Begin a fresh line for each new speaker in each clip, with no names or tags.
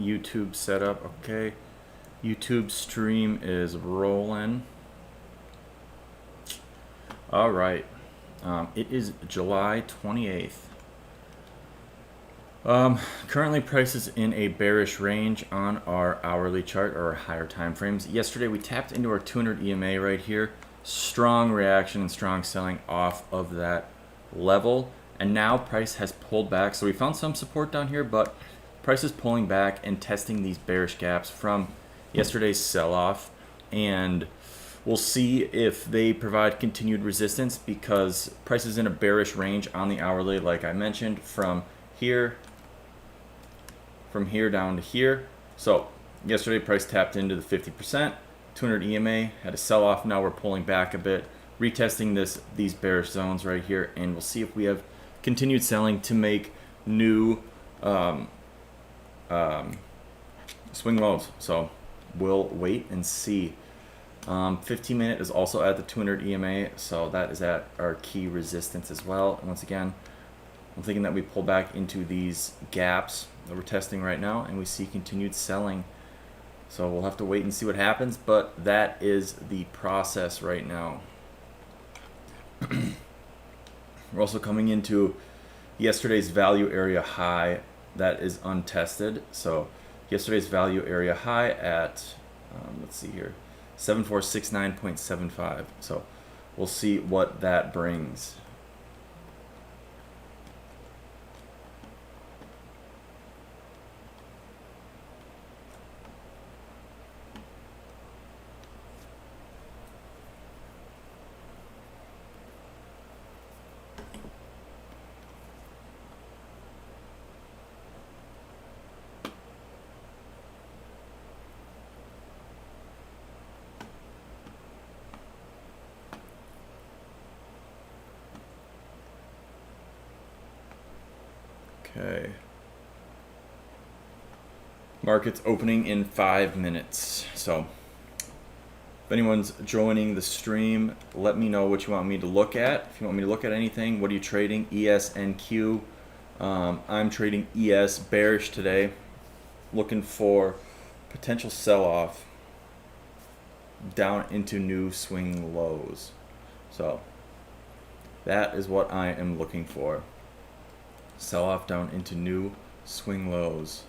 YouTube setup. Okay, YouTube stream is rolling. All right, it is July 28th. Currently prices in a bearish range on our hourly chart or higher time frames. Yesterday we tapped into our 200 EMA right here. Strong reaction and strong selling off of that level, and now price has pulled back. So we found some support down here, but price is pulling back and testing these bearish gaps from yesterday's sell-off, and we'll see if they provide continued resistance because price is in a bearish range on the hourly, like I mentioned, from here down to here. So yesterday price tapped into the 50%, 200 EMA, had a sell-off. Now we're pulling back a bit, retesting these bearish zones right here, and we'll see if we have continued selling to make new swing lows. So we'll wait and see. 15-minute is also at the 200 EMA, so that is at our key resistance as well. And once again, I'm thinking that we pull back into these gaps that we're testing right now, and we see continued selling. So we'll have to wait and see what happens, but that is the process right now. We're also coming into yesterday's value area high that is untested. So yesterday's value area high at, let's see here, 7469.75. So we'll see what that brings. Okay. Market's opening in 5 minutes. So if anyone's joining the stream, let me know what you want me to look at. If you want me to look at anything, what are you trading? ES and Q. I'm trading ES bearish today, looking for potential sell-off down into new swing lows. So that is what I am looking for. Sell off down into new swing lows.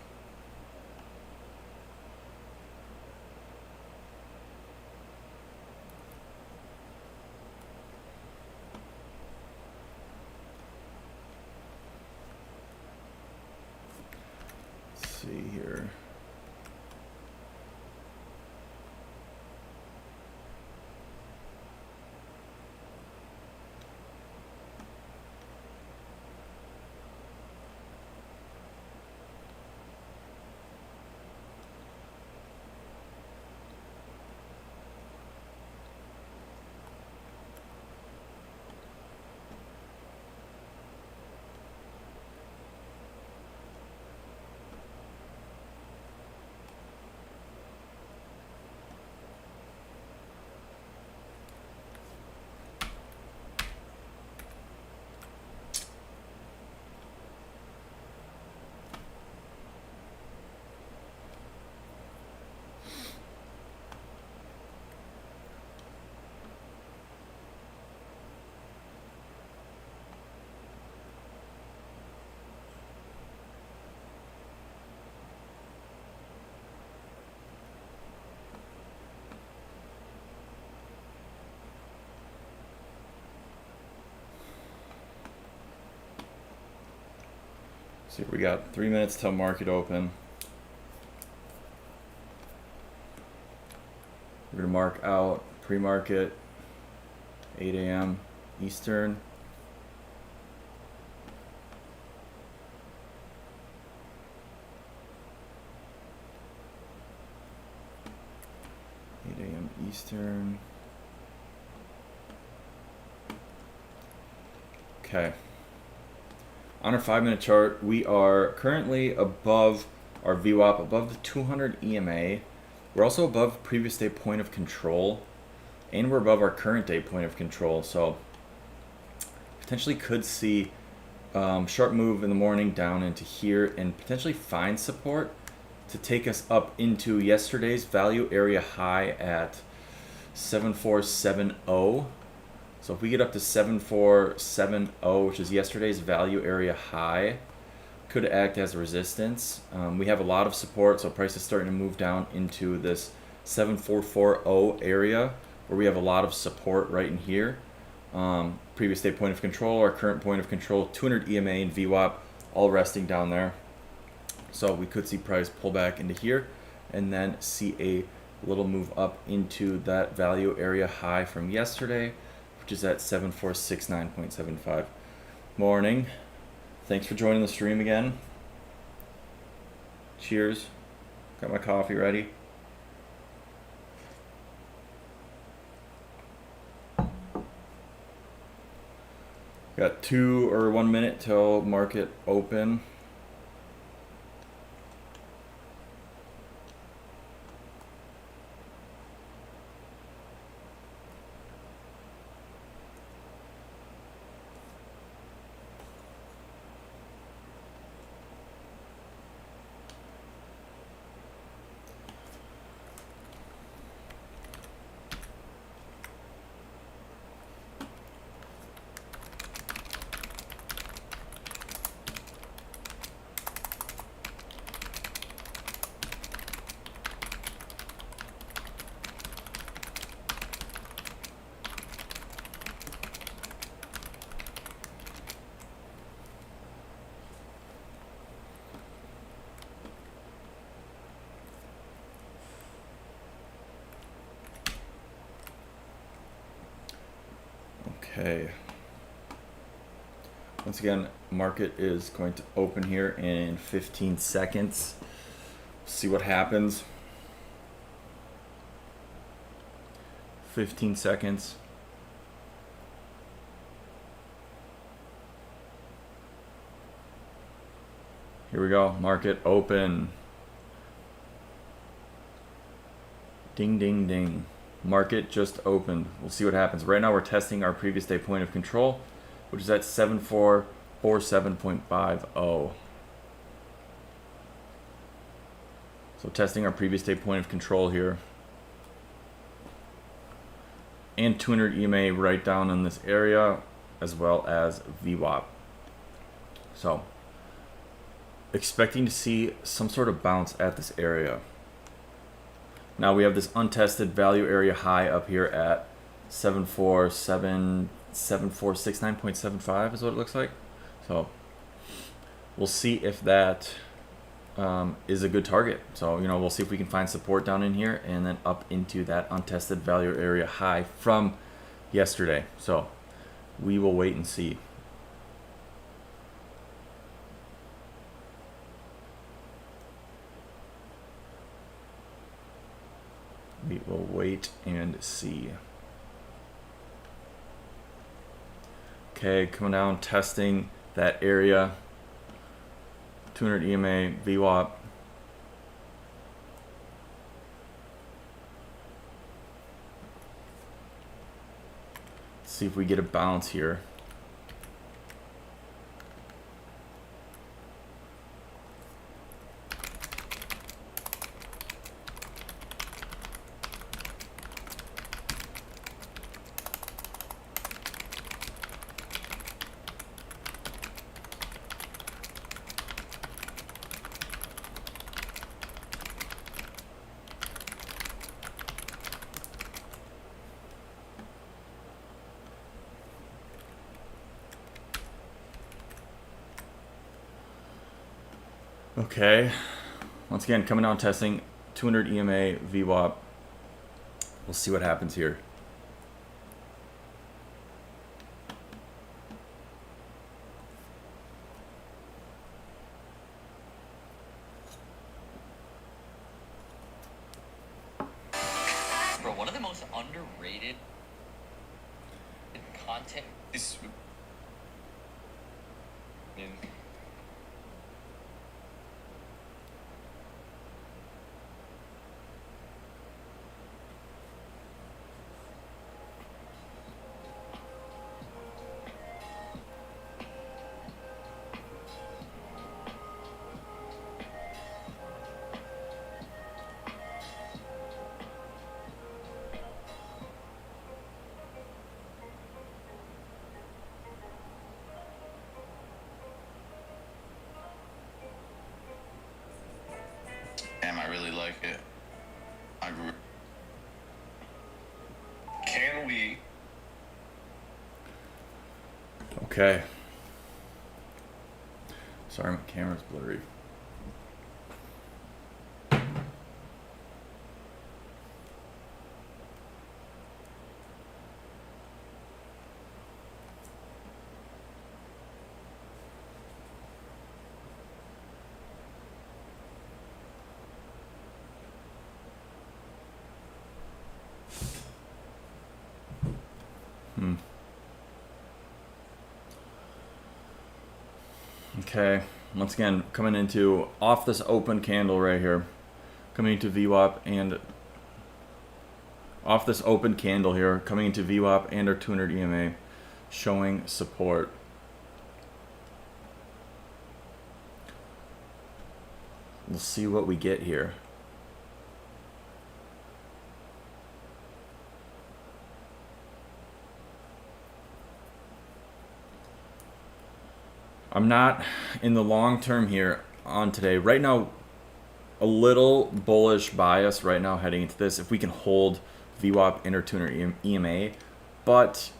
Let's see here. See, we got 3 minutes till market open. We're gonna mark out pre-market 8 a.m. Eastern. Eastern. Okay. On our 5-minute chart, we are currently above our VWAP, above the 200 EMA. We're also above previous day point of control, and we're above our current day point of control. So potentially could see sharp move in the morning down into here and potentially find support to take us up into yesterday's value area high at 7470. So if we get up to 7470, which is yesterday's value area high, could act as resistance. We have a lot of support, so price is starting to move down into this 7440 area where we have a lot of support right in here. Previous day point of control, our current point of control, 200 EMA and VWAP, all resting down there. So we could see price pull back into here and then see a little move up into that value area high from yesterday, which is at 7469.75. Morning. Thanks for joining the stream again. Cheers. Got my coffee ready. Got 2 or 1 minute till market open. Okay. Once again, market is going to open here in 15 seconds. See what happens. 15 seconds. Here we go. Market open. Ding, ding, ding. Market just opened. We'll see what happens. Right now we're testing our previous day point of control, which is at 7447.50. So testing our previous day point of control here. And 200 EMA right down in this area, as well as VWAP. So expecting to see some sort of bounce at this area. Now we have this untested value area high up here at 7469.75 is what it looks like. So we'll see if that is a good target. So, you know, we'll see if we can find support down in here and then up into that untested value area high from yesterday. So we will wait and see. We will wait and see. Okay, coming down, testing that area. 200 EMA, VWAP. Let's see if we get a bounce here. Okay, once again, coming down testing 200 EMA, VWAP. We'll see what happens here.
Bro, one of the most underrated content is.
I really like it. I agree. Can we?
Okay. Sorry, my camera's blurry. Okay, once again, coming into off this open candle right here, coming into VWAP and off this open candle here, coming into VWAP and our 200 EMA, showing support. We'll see what we get here. I'm not in the long term here on today. Right now, a little bullish bias right now heading into this. If we can hold VWAP and our 200 EMA, but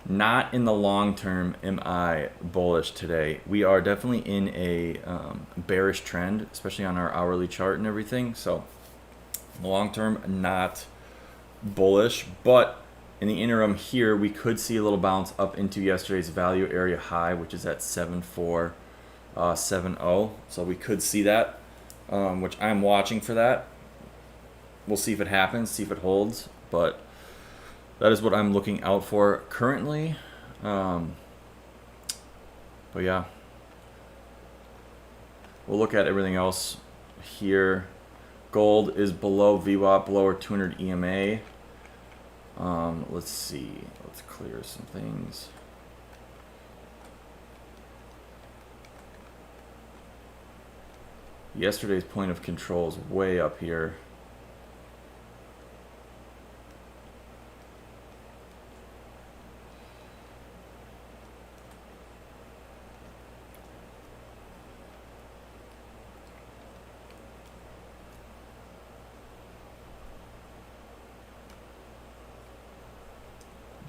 not in the long term am I bullish today. We are definitely in a bearish trend, especially on our hourly chart and everything. So long term, not bullish, but in the interim here, we could see a little bounce up into yesterday's value area high, which is at 7470. So we could see that, which I'm watching for that. We'll see if it happens, see if it holds, but that is what I'm looking out for currently. But yeah, we'll look at everything else here. Gold is below VWAP, below our 200 EMA. Let's see. Let's clear some things. Yesterday's point of control is way up here.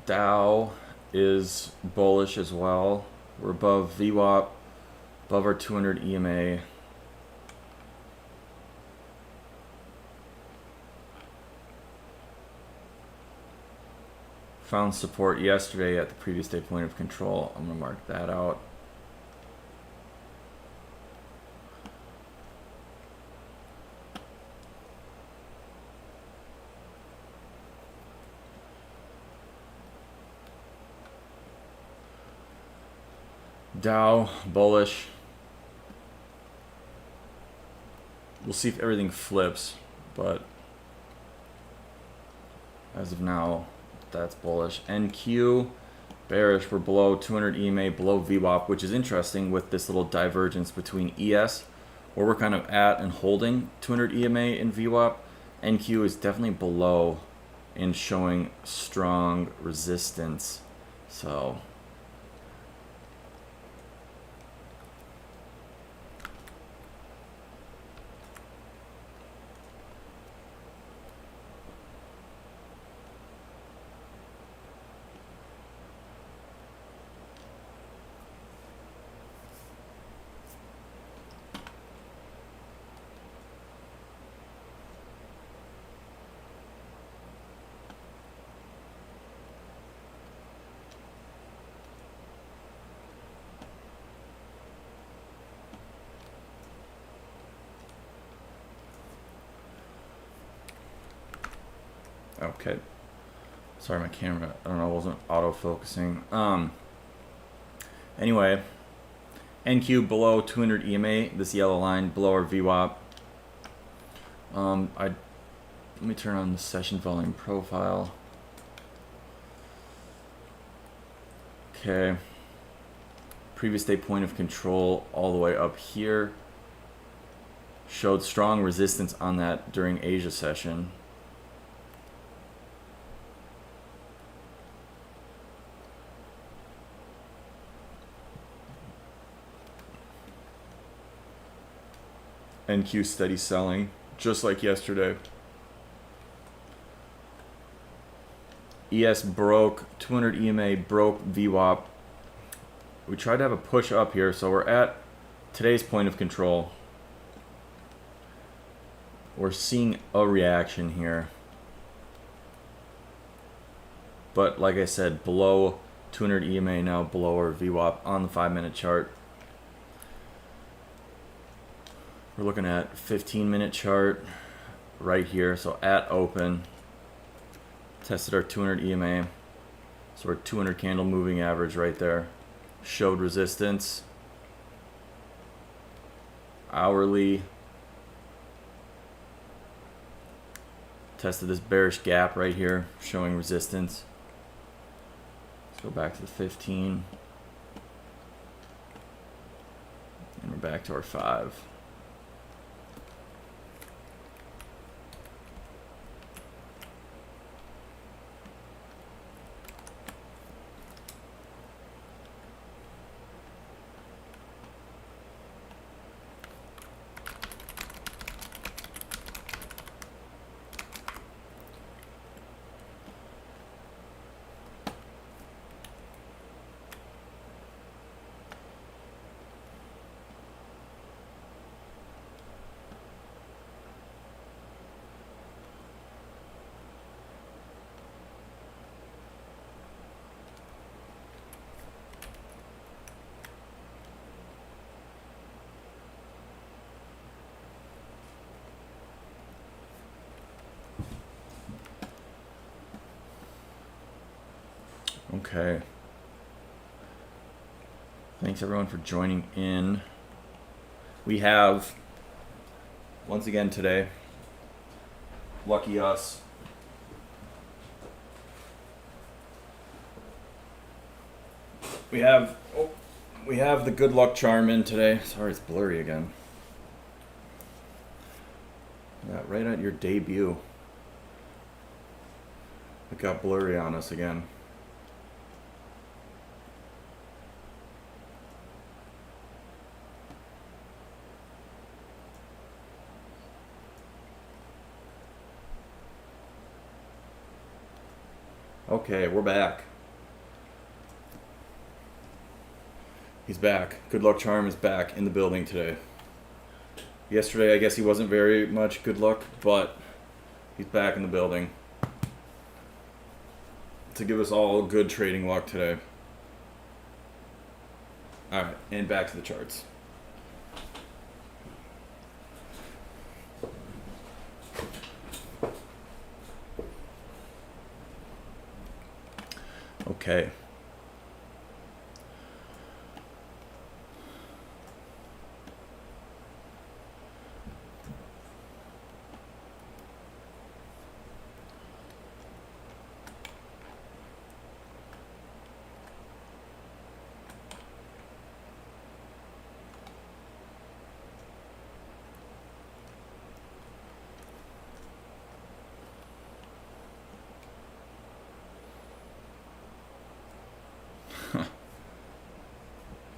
Dow is bullish as well. We're above VWAP, above our 200 EMA. Found support yesterday at the previous day point of control. I'm going to mark that out. Dow bullish. We'll see if everything flips, but as of now, that's bullish. NQ bearish. We're below 200 EMA, below VWAP, which is interesting with this little divergence between ES, where we're kind of at and holding 200 EMA and VWAP. NQ is definitely below and showing strong resistance. So okay. Sorry, my camera, I don't know, wasn't auto-focusing. Anyway, NQ below 200 EMA, this yellow line, below our VWAP. Let me turn on the session volume profile. Okay. Previous day point of control all the way up here. Showed strong resistance on that during Asia session. NQ steady selling just like yesterday. ES broke, 200 EMA broke VWAP. We tried to have a push up here, so we're at today's point of control. We're seeing a reaction here. But like I said, below 200 EMA now, below our VWAP on the 5-minute chart. We're looking at 15-minute chart right here, so at open. Tested our 200 EMA, so our 200 candle moving average right there. Showed resistance. Hourly. Tested this bearish gap right here, showing resistance. Let's go back to the 15. And we're back to our 5. Okay. Thanks everyone for joining in. We have, once again today, lucky us, we have the good luck charm in today. Sorry, it's blurry again. Yeah, right at your debut. It got blurry on us again. Okay, we're back. He's back. Good luck charm is back in the building today. Yesterday, I guess he wasn't very much good luck, but he's back in the building to give us all good trading luck today. All right, and back to the charts. Okay.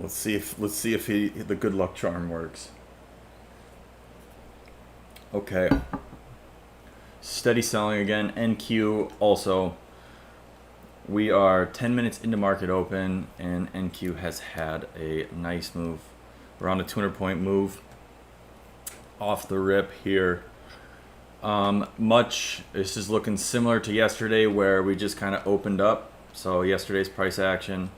Let's see if the good luck charm works. Okay. Steady selling again. NQ also. We are 10 minutes into market open, and NQ has had a nice move. We're on a 200-point move off the rip here. This is looking similar to yesterday where we just kind of opened up. So yesterday's price action,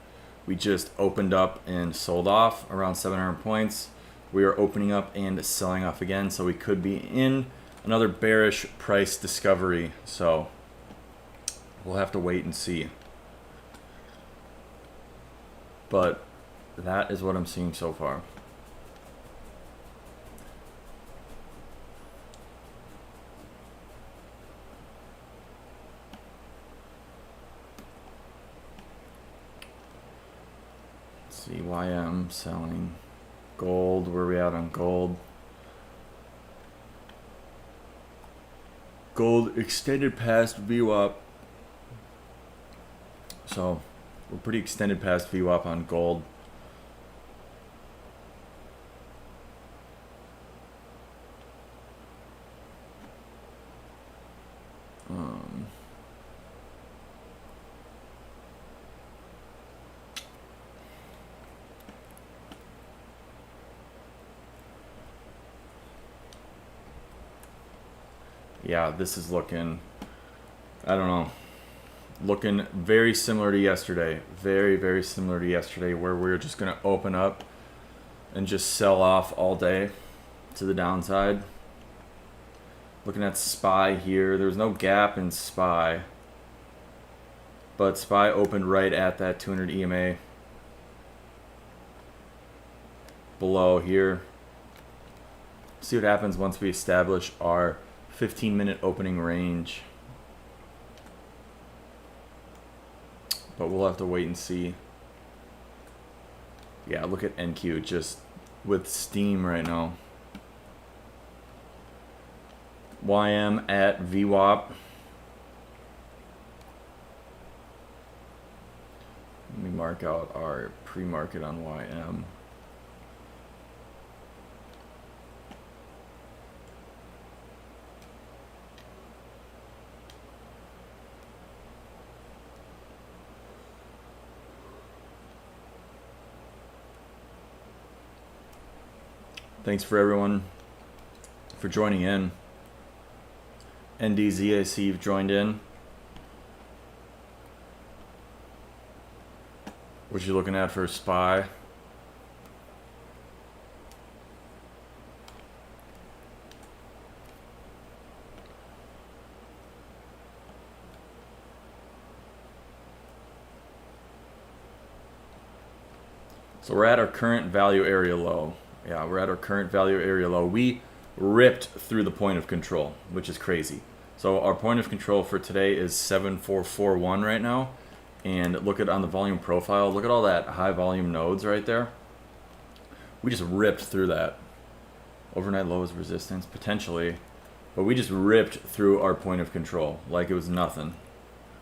we just opened up and sold off around 700 points. We are opening up and selling off again, so we could be in another bearish price discovery. So we'll have to wait and see. But that is what I'm seeing so far. CYM selling. Gold, where are we at on gold? Gold extended past VWAP. So we're pretty extended past VWAP on gold. yeah, this is looking, I don't know, looking very similar to yesterday. Very, very similar to yesterday, where we were just going to open up and just sell off all day to the downside. Looking at SPY here, there was no gap in SPY, but SPY opened right at that 200 EMA below here. See what happens once we establish our 15-minute opening range. But we'll have to wait and see. Yeah, look at NQ just with steam right now. YM at VWAP. Let me mark out our pre-market on YM. Thanks for everyone for joining in. NDZ, I see you've joined in. What you looking at for SPY? So we're at our current value area low. Yeah, we're at our current value area low. We ripped through the point of control, which is crazy. So our point of control for today is 7441 right now. And look at on the volume profile, look at all that high volume nodes right there. We just ripped through that. Overnight low is resistance, potentially. But we just ripped through our point of control like it was nothing.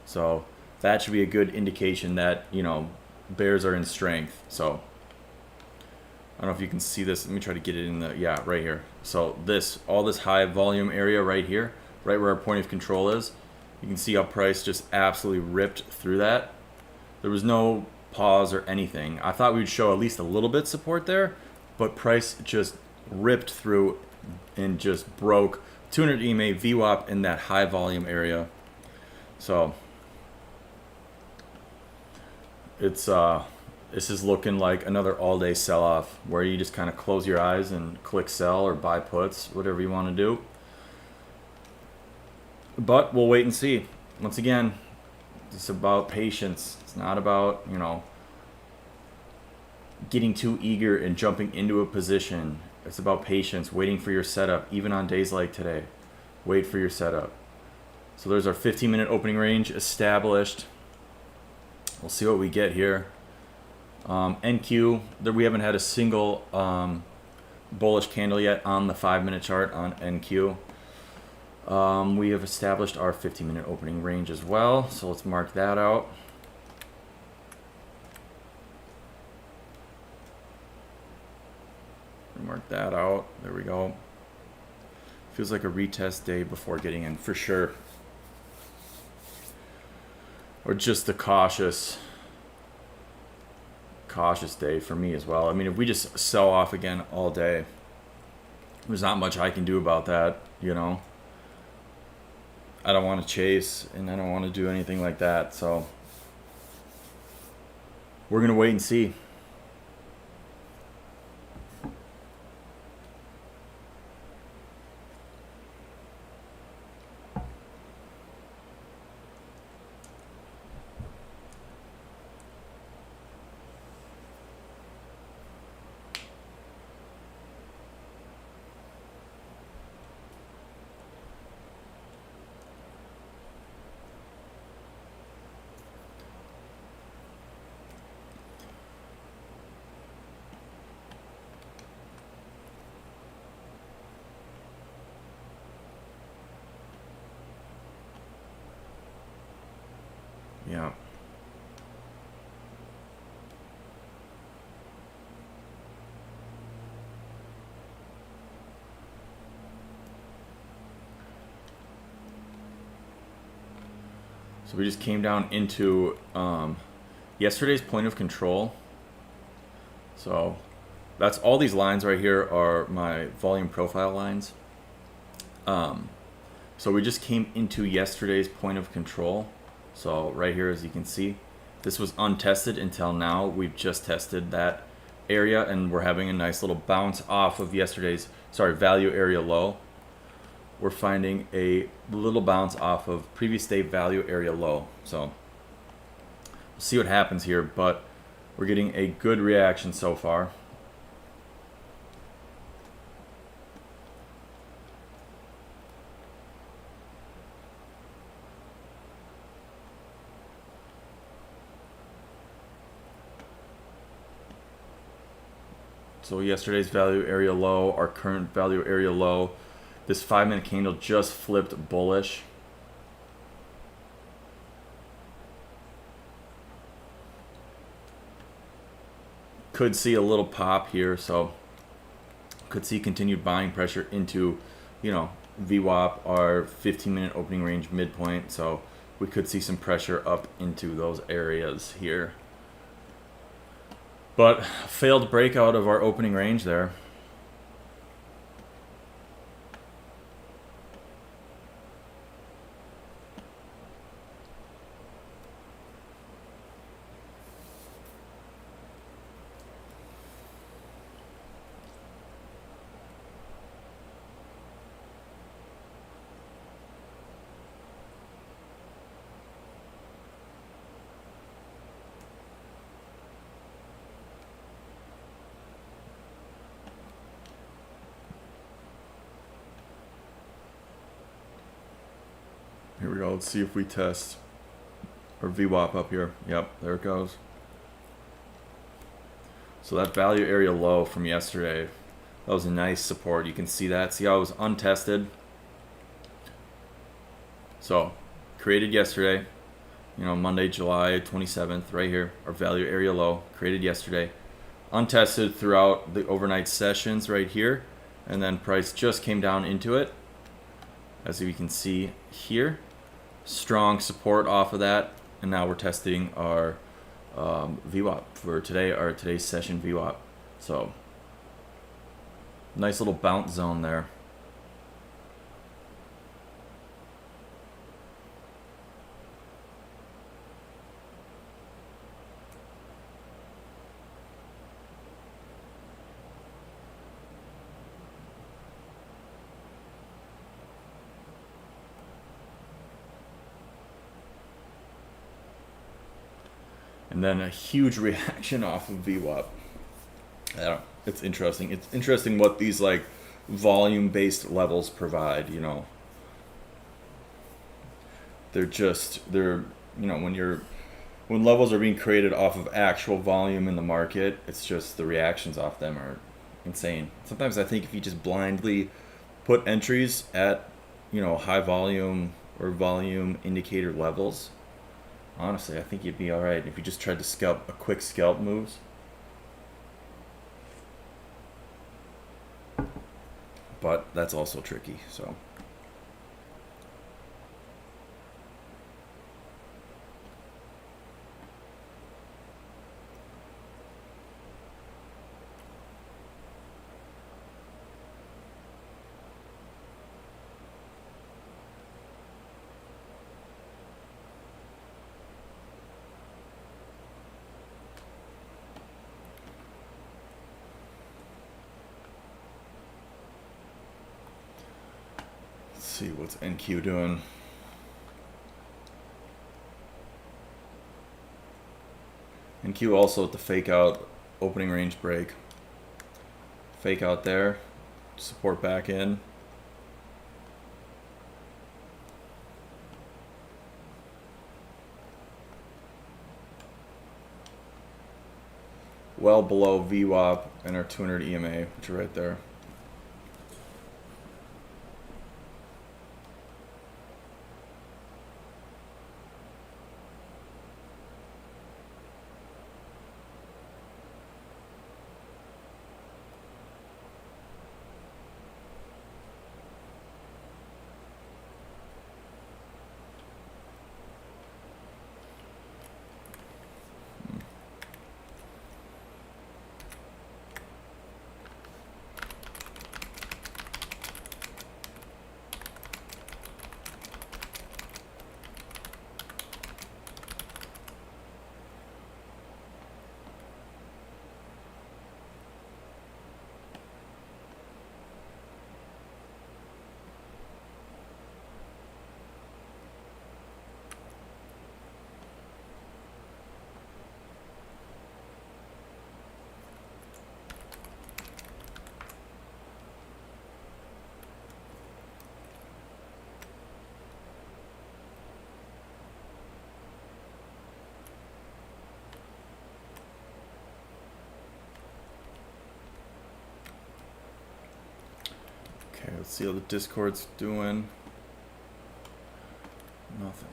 So that should be a good indication that, you know, bears are in strength. So I don't know if you can see this. Let me try to get it in the, yeah, right here. So this, all this high volume area right here, right where our point of control is, you can see how price just absolutely ripped through that. There was no pause or anything. I thought we'd show at least a little bit support there, but price just ripped through and just broke 200 EMA VWAP in that high volume area. So it's this is looking like another all-day sell-off where you just kind of close your eyes and click sell or buy puts, whatever you want to do. But we'll wait and see. Once again, it's about patience. It's not about, you know, getting too eager and jumping into a position. It's about patience, waiting for your setup, even on days like today. Wait for your setup. So there's our 15-minute opening range established. We'll see what we get here. NQ, we haven't had a single bullish candle yet on the 5-minute chart on NQ. We have established our 15-minute opening range as well, so let's mark that out. Mark that out. There we go. Feels like a retest day before getting in, for sure. Or just the cautious day for me as well. I mean, if we just sell off again all day, there's not much I can do about that, you know. I don't want to chase and I don't want to do anything like that, so we're gonna wait and see. Yeah. So we just came down into yesterday's point of control. So that's all these lines right here are my volume profile lines. So we just came into yesterday's point of control. So right here, as you can see, this was untested until now. We've just tested that area and we're having a nice little bounce off of yesterday's, value area low. We're finding a little bounce off of previous day value area low. So we'll see what happens here, but we're getting a good reaction so far. So yesterday's value area low, our current value area low, this 5-minute candle just flipped bullish. Could see a little pop here, so could see continued buying pressure into, VWAP, our 15-minute opening range midpoint. So we could see some pressure up into those areas here. But failed breakout of our opening range there. Here we go. Let's see if we test our VWAP up here. Yep, there it goes. So that value area low from yesterday, that was a nice support. You can see that. See how it was untested? So, created yesterday, Monday, July 27th, right here, our value area low, created yesterday. Untested throughout the overnight sessions right here, and then price just came down into it, as you can see here. Strong support off of that, and now we're testing our VWAP for today, our today's session VWAP. So nice little bounce zone there. And then a huge reaction off of VWAP. I don't know. It's interesting. It's interesting what these like volume-based levels provide. They're when levels are being created off of actual volume in the market, it's just the reactions off them are insane. Sometimes I think if you just blindly put entries at high volume or volume indicator levels, honestly, I think you'd be alright if you just tried to scalp a quick scalp moves. But that's also tricky, so. See what's NQ doing. NQ also at the fake out opening range break. Fake out there, support back in. Well below VWAP and our 200 EMA, which are right there. Let's see how the Discord's doing. Nothing.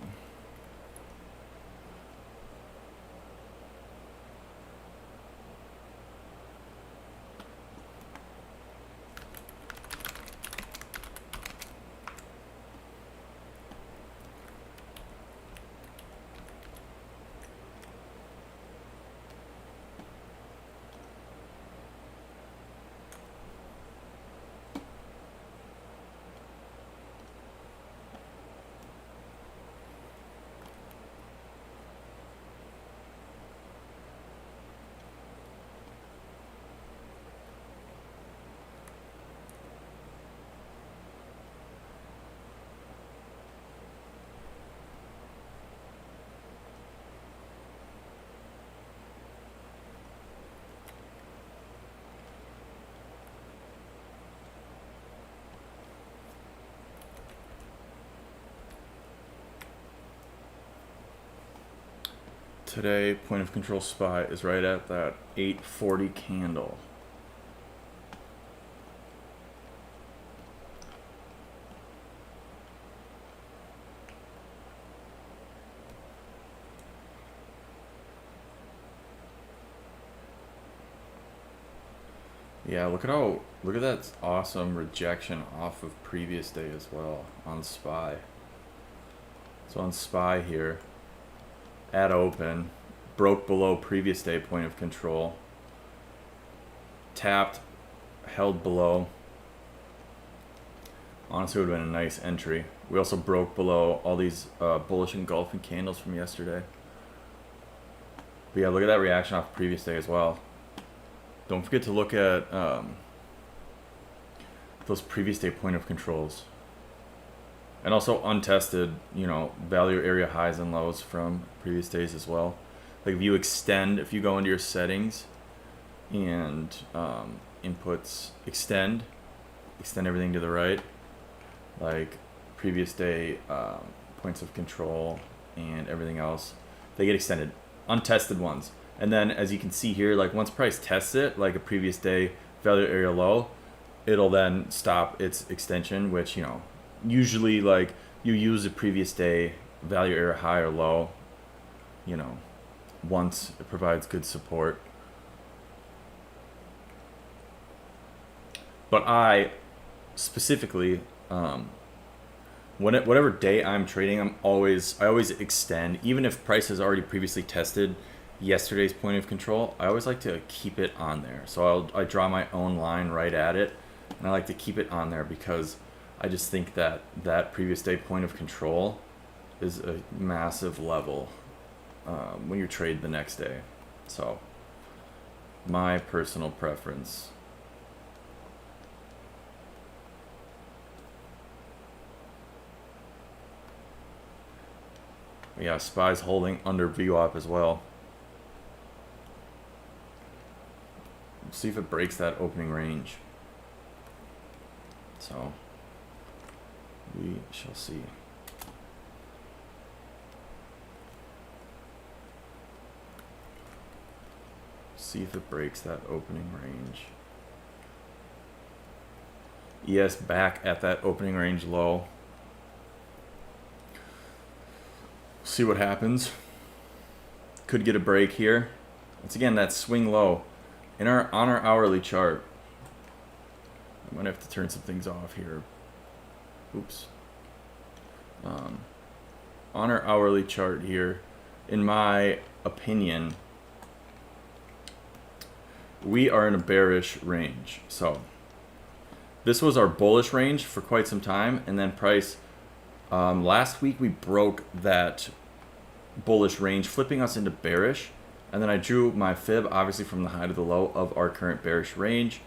Today, point of control SPY is right at that 840 candle. Yeah, look at that awesome rejection off of previous day as well on SPY. So on SPY here, at open, broke below previous day point of control, tapped, held below. Honestly, would have been a nice entry. We also broke below all these bullish engulfing candles from yesterday. But yeah, look at that reaction off previous day as well. Don't forget to look at those previous day point of controls. And also untested, value area highs and lows from previous days as well. Like if you go into your settings and inputs, extend everything to the right, like previous day points of control and everything else, they get extended, untested ones. And then as you can see here, like once price tests it, like a previous day value area low, it'll then stop its extension, which, usually like you use a previous day value area high or low, once it provides good support. But I specifically, whatever day I'm trading, I always extend, even if price has already previously tested yesterday's point of control. I always like to keep it on there. So I draw my own line right at it, and I like to keep it on there because I just think that previous day point of control is a massive level when you trade the next day. So my personal preference. Yeah, SPY's holding under VWAP as well. See if it breaks that opening range. So we shall see. See if it breaks that opening range. ES back at that opening range low. See what happens. Could get a break here. Once again, that swing low on our hourly chart. I'm gonna have to turn some things off here. Oops. On our hourly chart here, in my opinion, we are in a bearish range. So this was our bullish range for quite some time, and then price last week we broke that bullish range, flipping us into bearish, and then I drew my fib obviously from the high to the low of our current bearish range.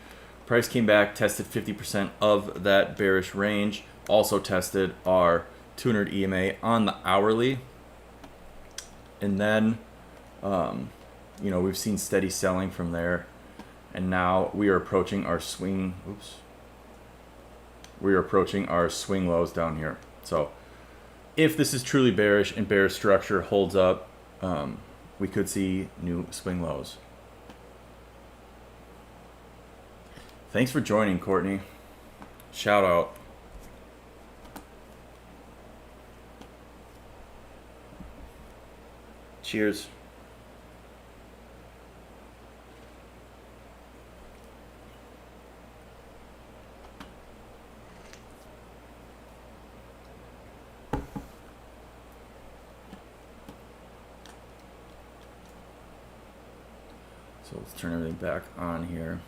Price came back, tested 50% of that bearish range, also tested our 200 EMA on the hourly, and then we've seen steady selling from there, and now we are approaching our swing. We are approaching our swing lows down here. So if this is truly bearish and bearish structure holds up, we could see new swing lows. Thanks for joining, Courtney. Shout out. Cheers. So let's turn everything back on here.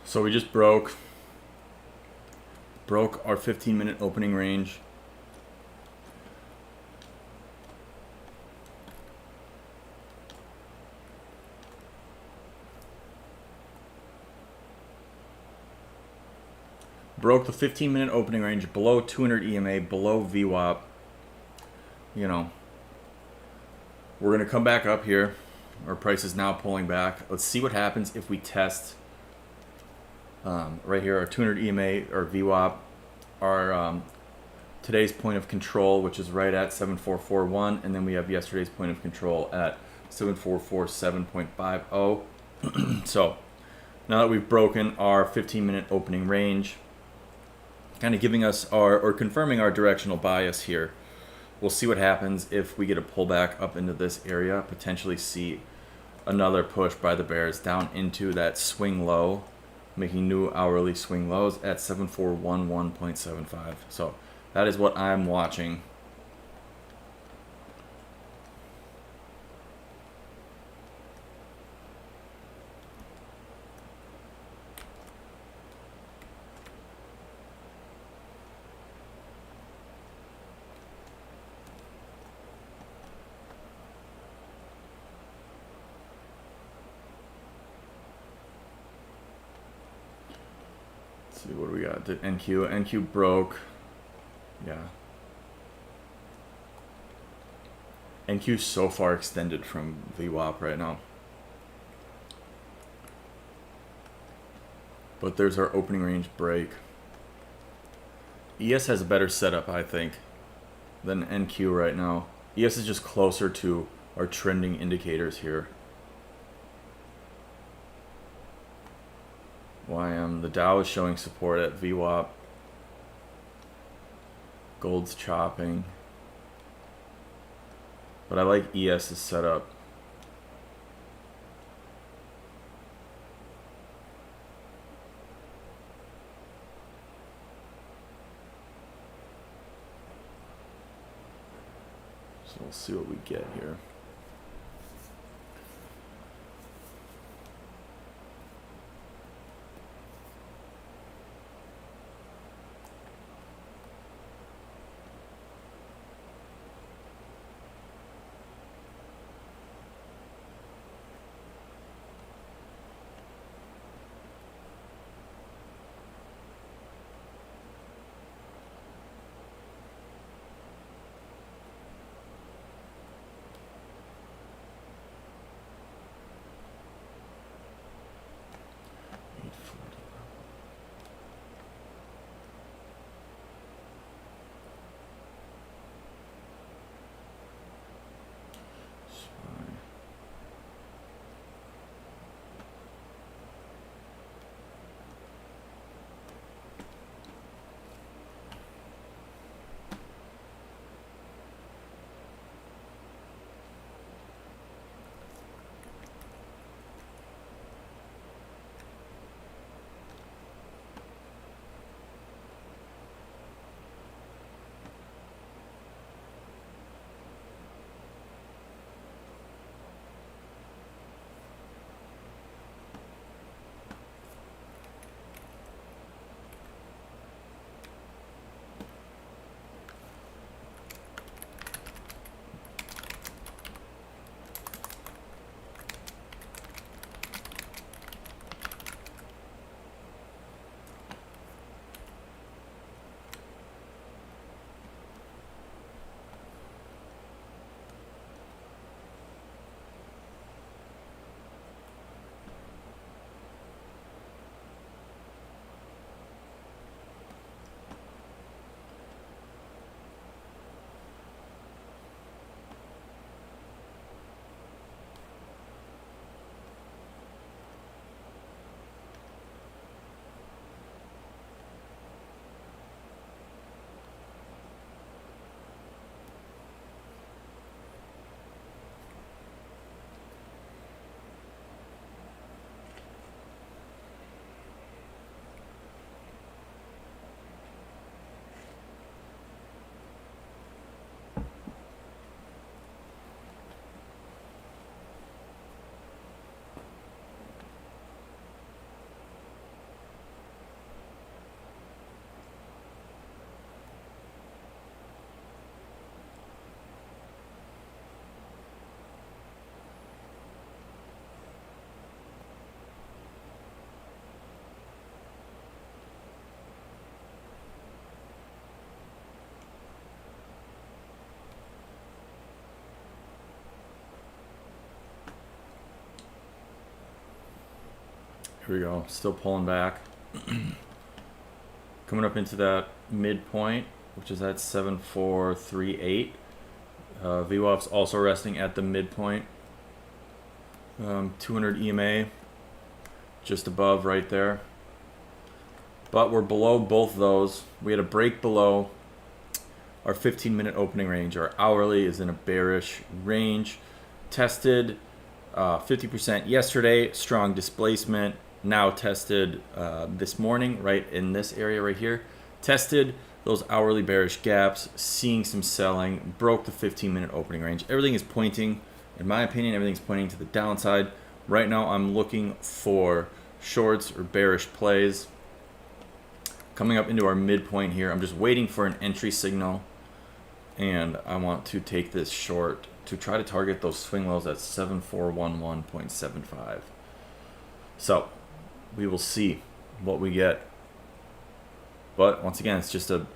So we just broke our 15-minute opening range. Broke the 15-minute opening range below 200 EMA, below VWAP. You know, we're going to come back up here. Our price is now pulling back. Let's see what happens if we test right here our 200 EMA or VWAP, our today's point of control, which is right at 7441, and then we have yesterday's point of control at 7447.50. So now that we've broken our 15-minute opening range, kind of giving us or confirming our directional bias here, we'll see what happens if we get a pullback up into this area, potentially see another push by the bears down into that swing low, making new hourly swing lows at 7411.75. So that is what I'm watching. See what do we got? Did NQ broke. Yeah. NQ so far extended from VWAP right now. But there's our opening range break. ES has a better setup, I think, than NQ right now. ES is just closer to our trending indicators here. YM, the Dow is showing support at VWAP. Gold's chopping. But I like ES's setup. So we'll see what we get here. Here we go. Still pulling back. Coming up into that midpoint, which is at 7438. VWAP's also resting at the midpoint. 200 EMA just above right there. But we're below both those. We had a break below our 15-minute opening range. Our hourly is in a bearish range. Tested 50% yesterday, strong displacement. Now tested this morning, right in this area right here. Tested those hourly bearish gaps, seeing some selling, broke the 15-minute opening range. Everything is pointing, in my opinion, everything's pointing to the downside. Right now, I'm looking for shorts or bearish plays. Coming up into our midpoint here, I'm just waiting for an entry signal, and I want to take this short to try to target those swing lows at 7411.75. So we will see what we get. But once again, it's just a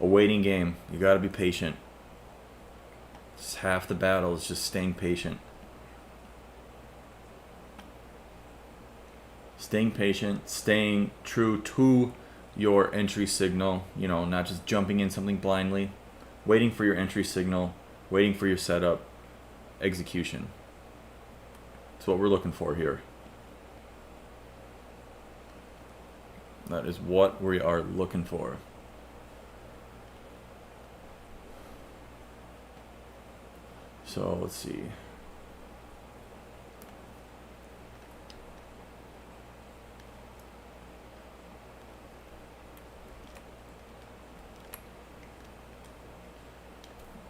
waiting game. You got to be patient. It's half the battle is just staying patient. Staying patient, staying true to your entry signal, you know, not just jumping in something blindly, waiting for your entry signal, waiting for your setup, execution. That's what we're looking for here. That is what we are looking for. So let's see.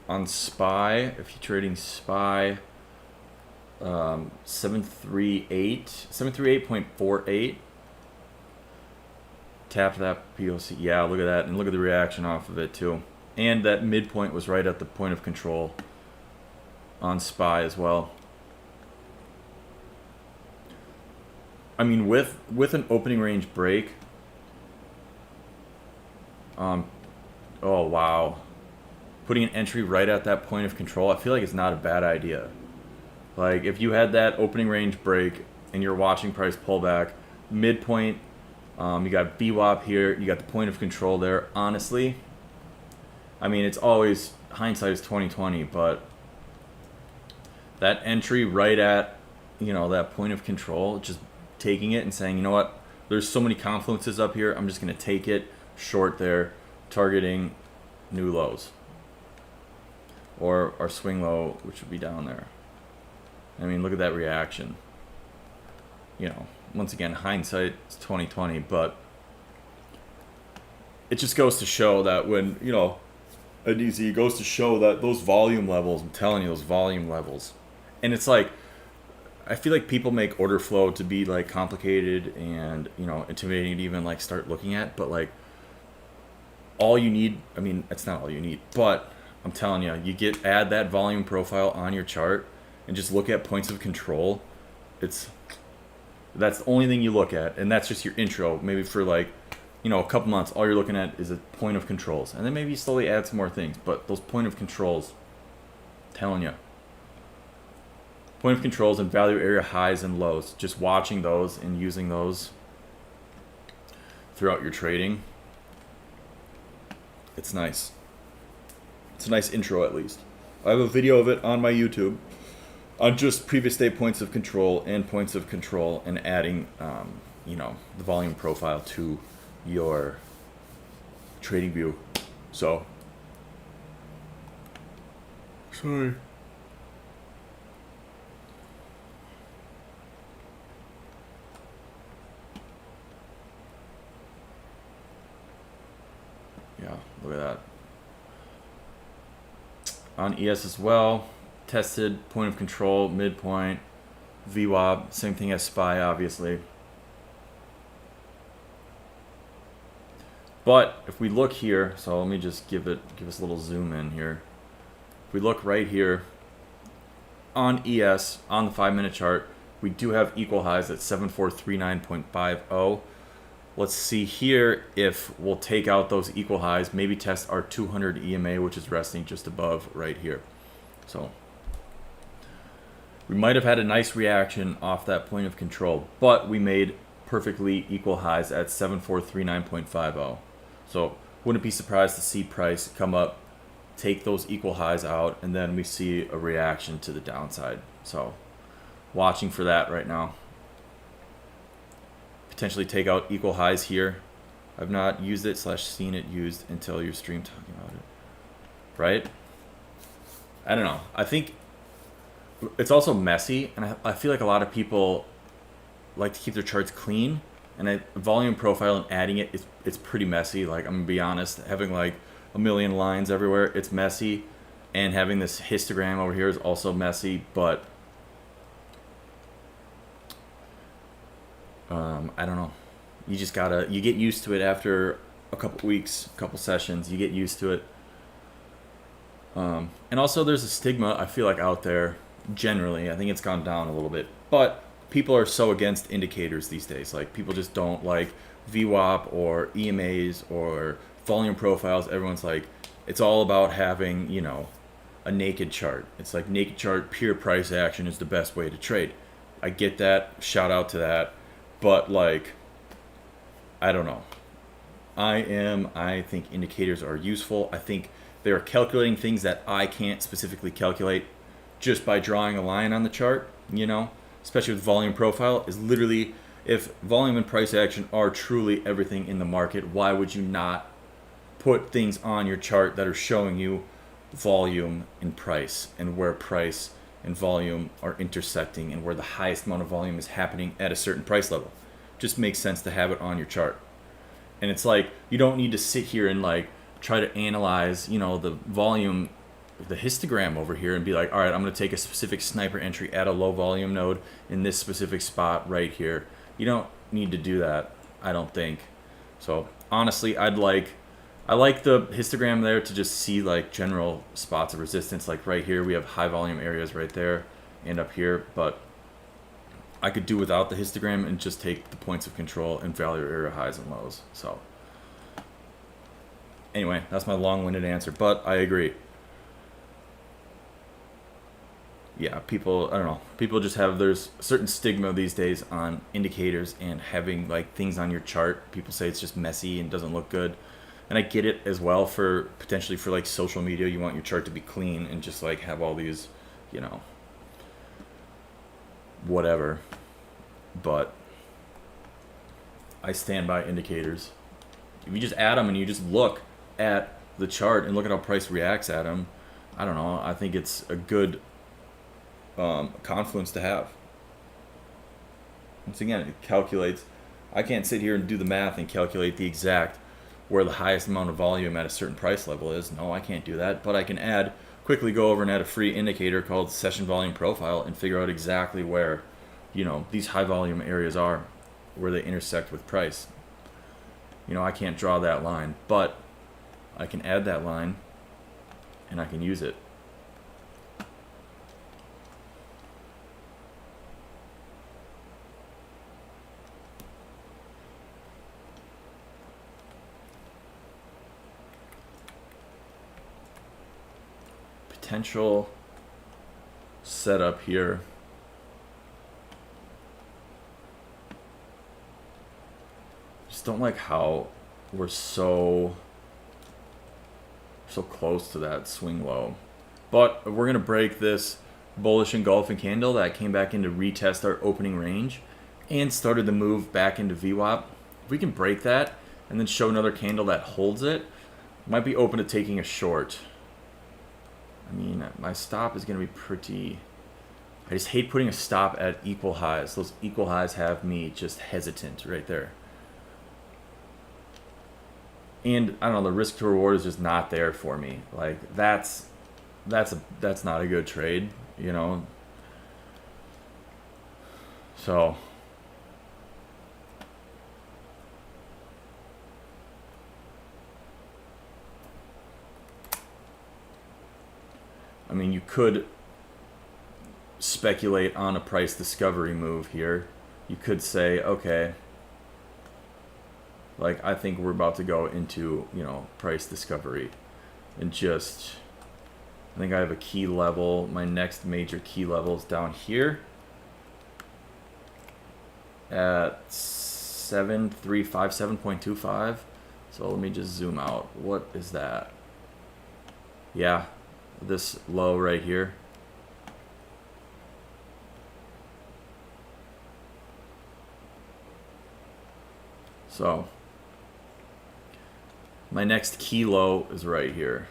On SPY, if you're trading SPY, 738.48. Tap that POC. Yeah, look at that. And look at the reaction off of it too. And that midpoint was right at the point of control on SPY as well. I mean, with an opening range break. Oh, wow. Putting an entry right at that point of control, I feel like it's not a bad idea. Like, if you had that opening range break and you're watching price pullback, midpoint, you got VWAP here, you got the point of control there. Honestly, I mean, it's always, hindsight is 20/20, but that entry right at, you know, that point of control, just taking it and saying, you know what, there's so many confluences up here, I'm just going to take it short there, targeting new lows. Or our swing low, which would be down there. I mean, look at that reaction. You know, once again, hindsight is 20/20, but it just goes to show that when, you know, it goes to show that those volume levels, I'm telling you, those volume levels. And it's like, I feel like people make order flow to be like complicated and, you know, intimidating to even like start looking at, but like all you need, I mean, it's not all you need, but I'm telling you, add that volume profile on your chart and just look at points of control. That's the only thing you look at, and that's just your intro. Maybe for like, you know, a couple months, all you're looking at is a point of controls, and then maybe you slowly add some more things. But those point of controls, I'm telling you, point of controls and value area highs and lows, just watching those and using those throughout your trading, it's nice. It's a nice intro, at least. I have a video of it on my YouTube on just previous day points of control and points of control, and adding, you know, the volume profile to your trading view. So, sorry. Yeah, look at that. On ES as well, tested point of control, midpoint, VWAP, same thing as SPY, obviously. But if we look here, so let me just give us a little zoom in here. If we look right here on ES, on the 5-minute chart, we do have equal highs at 7439.50. Let's see here if we'll take out those equal highs, maybe test our 200 EMA, which is resting just above right here. So we might have had a nice reaction off that point of control, but we made perfectly equal highs at 7439.50. So wouldn't be surprised to see price come up, take those equal highs out, and then we see a reaction to the downside. So watching for that right now. Potentially take out equal highs here. I've not used it / seen it used until your stream talking about it. Right? I don't know. I think it's also messy, and I feel like a lot of people like to keep their charts clean, and volume profile and adding it's pretty messy. Like, I'm gonna be honest, having like a million lines everywhere, it's messy, and having this histogram over here is also messy. But I don't know. You just you get used to it after a couple weeks, a couple sessions. You get used to it. And also there's a stigma, I feel like, out there generally. I think it's gone down a little bit, but people are so against indicators these days. Like, people just don't like VWAP or EMAs or volume profiles. Everyone's like, it's all about having, you know, a naked chart. It's like naked chart, pure price action is the best way to trade. I get that. Shout out to that. But like, I don't know. I think indicators are useful. I think they're calculating things that I can't specifically calculate just by drawing a line on the chart, you know, especially with volume profile. Is literally, if volume and price action are truly everything in the market, why would you not put things on your chart that are showing you volume and price, and where price and volume are intersecting, and where the highest amount of volume is happening at a certain price level? Just makes sense to have it on your chart. And it's like, you don't need to sit here and like try to analyze, you know, the volume, the histogram over here, and be like, all right, I'm going to take a specific sniper entry at a low volume node in this specific spot right here. You don't need to do that, I don't think. So honestly, I like the histogram there to just see like general spots of resistance. Like right here, we have high volume areas right there and up here, but I could do without the histogram and just take the points of control and value area highs and lows. So anyway, that's my long-winded answer, but I agree. Yeah, people, I don't know, people just have, there's a certain stigma these days on indicators and having like things on your chart. People say it's just messy and doesn't look good. And I get it as well, for potentially for like social media, you want your chart to be clean and just like have all these, you know, whatever. But I stand by indicators. If you just add them and you just look at the chart and look at how price reacts at them, I don't know, I think it's a good confluence to have. Once again, it calculates. I can't sit here and do the math and calculate the exact where the highest amount of volume at a certain price level is. No, I can't do that, but I can quickly go over and add a free indicator called session volume profile and figure out exactly where, you know, these high volume areas are, where they intersect with price. You know, I can't draw that line, but I can add that line and I can use it. Potential setup here. Just don't like how we're so close to that swing low. But we're gonna break this bullish engulfing candle that came back in to retest our opening range and started to move back into VWAP. If we can break that and then show another candle that holds it, might be open to taking a short. I mean, my stop is going to be pretty... I just hate putting a stop at equal highs. Those equal highs have me just hesitant right there. And I don't know, the risk to reward is just not there for me. Like, that's not a good trade, you know. So I mean, you could speculate on a price discovery move here. You could say, okay, like, I think we're about to go into, you know, price discovery, and just, I think I have a key level. My next major key level is down here at 7357.25. So let me just zoom out. What is that? Yeah, this low right here. So my next key low is right here.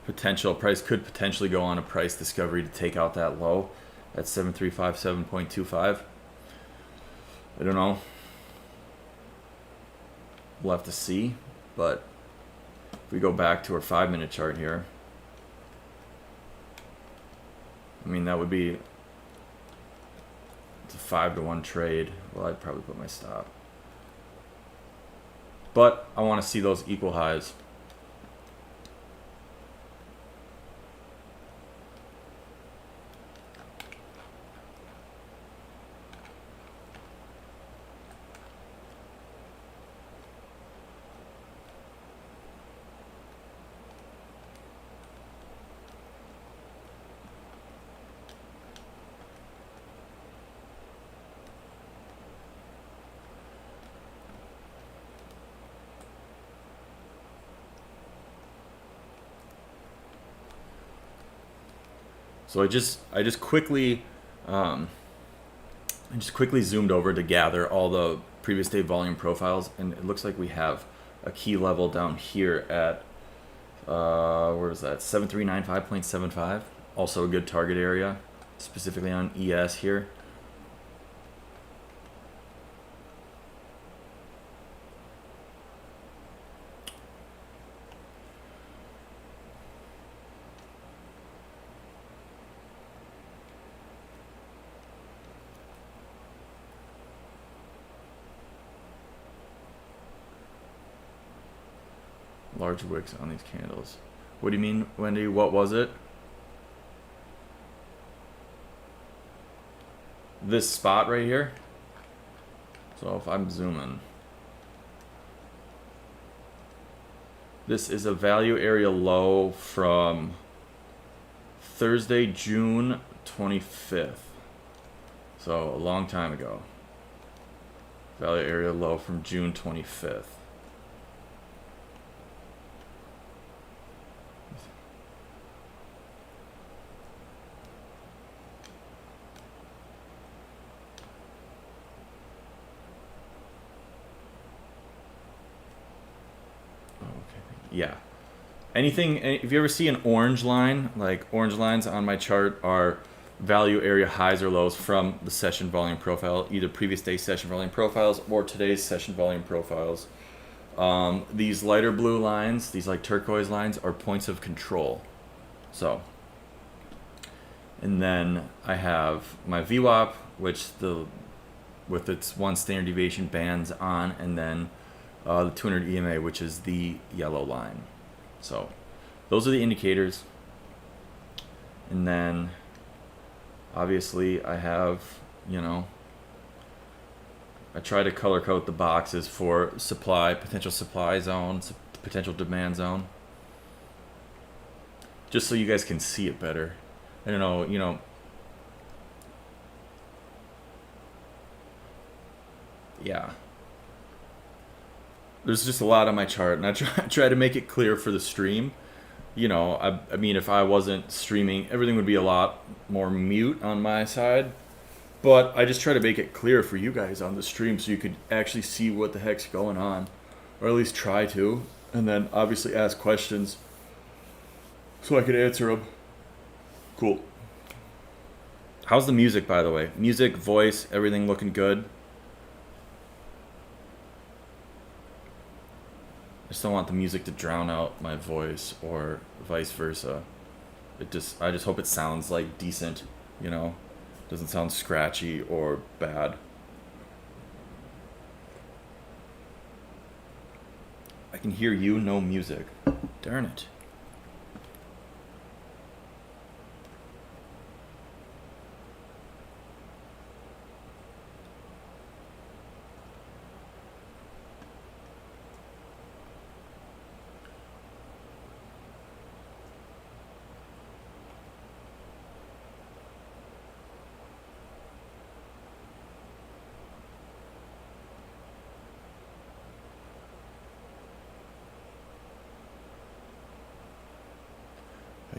Potential price could potentially go on a price discovery to take out that low at 7357.25. I don't know. We'll have to see, but if we go back to our 5-minute chart here, I mean, that would be, it's a 5-to-1 trade. Well, I'd probably put my stop, but I want to see those equal highs. So I just quickly zoomed over to gather all the previous day volume profiles, and it looks like we have a key level down here at where is that? 7395.75. Also a good target area, specifically on ES here. Large wicks on these candles. What do you mean, Wendy? What was it? This spot right here. So if I'm zooming, this is a value area low from Thursday, June 25th. So a long time ago. Value area low from June 25th. Yeah. Anything, if you ever see an orange line, like orange lines on my chart are value area highs or lows from the session volume profile, either previous day session volume profiles or today's session volume profiles. These lighter blue lines, these like turquoise lines, are points of control. So, and then I have my VWAP, which with its 1 standard deviation bands on, and then the 200 EMA, which is the yellow line. So those are the indicators. And then obviously I have, I try to color code the boxes for supply, potential supply zone, potential demand zone, just so you guys can see it better. I don't know, yeah. There's just a lot on my chart, and I try to make it clear for the stream. I mean, if I wasn't streaming, everything would be a lot more mute on my side. But I just try to make it clear for you guys on the stream so you could actually see what the heck's going on. Or at least try to. And then obviously ask questions so I could answer them. Cool. How's the music, by the way? Music, voice, everything looking good? I just don't want the music to drown out my voice or vice versa. I just hope it sounds like decent, doesn't sound scratchy or bad. I can hear you, no music. Darn it.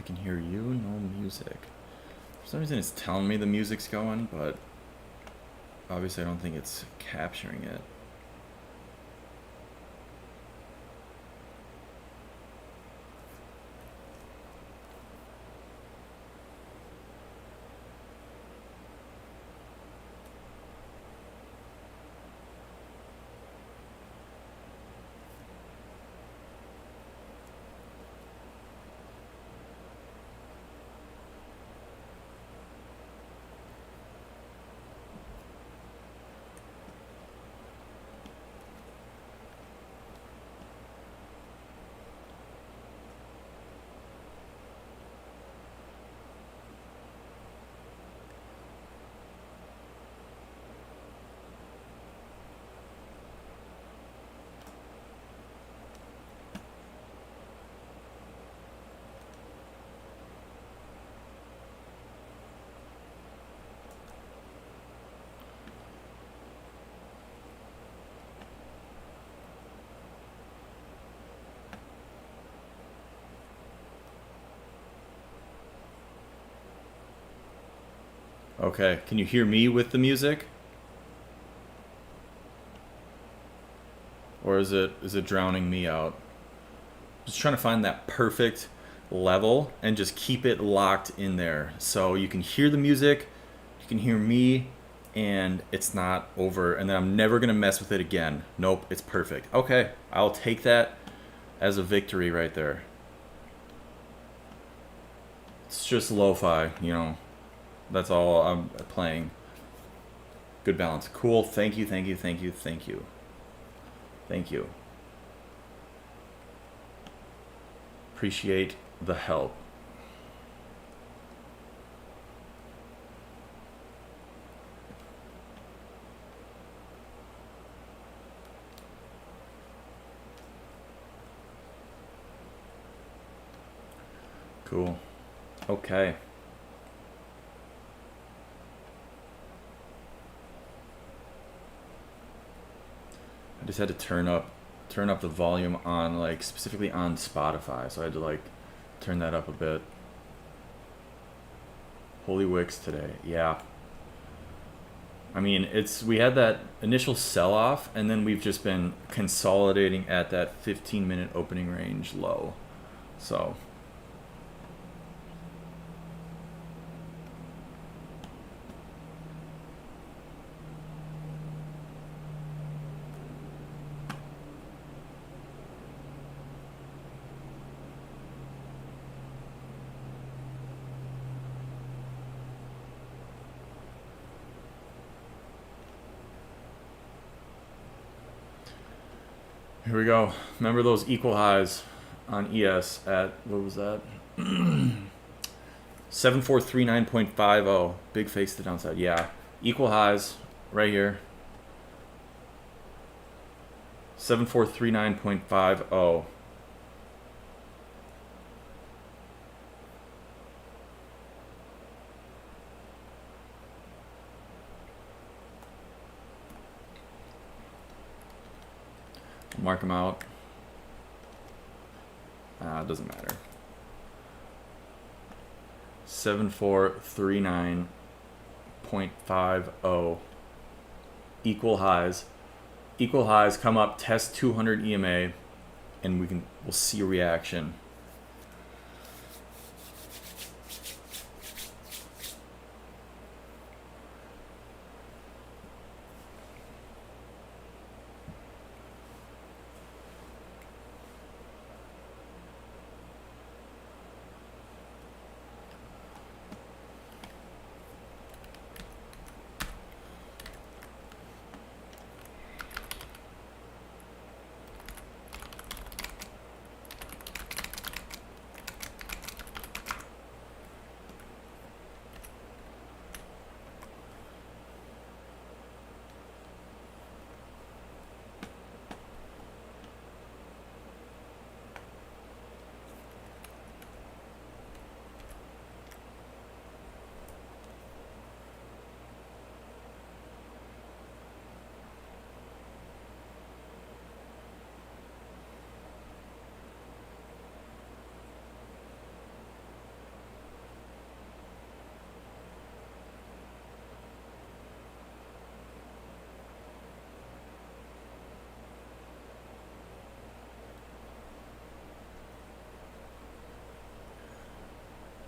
can hear you, no music. For some reason it's telling me the music's going, but obviously I don't think it's capturing it. Okay, can you hear me with the music? Or is it drowning me out? Just trying to find that perfect level and just keep it locked in there. So you can hear the music, you can hear me, and it's not over. And then I'm never gonna mess with it again. Nope, it's perfect. Okay, I'll take that as a victory right there. It's just lo-fi, you know. That's all I'm playing. Good balance. Cool. Thank you, thank you, thank you, thank you. Thank you. Appreciate the help. Cool. Okay. I just had to turn up the volume on, like, specifically on Spotify, so I had to, like, turn that up a bit. Holy Wicks today, yeah. I mean, we had that initial sell-off, and then we've just been consolidating at that 15-minute opening range low. So here we go. Remember those equal highs on ES at, what was that? 7439.50. Big face to the downside. Yeah. Equal highs right here. 7439.50. Mark them out. It doesn't matter. 7439.50. Equal highs. Equal highs come up, test 200 EMA, and we'll see a reaction.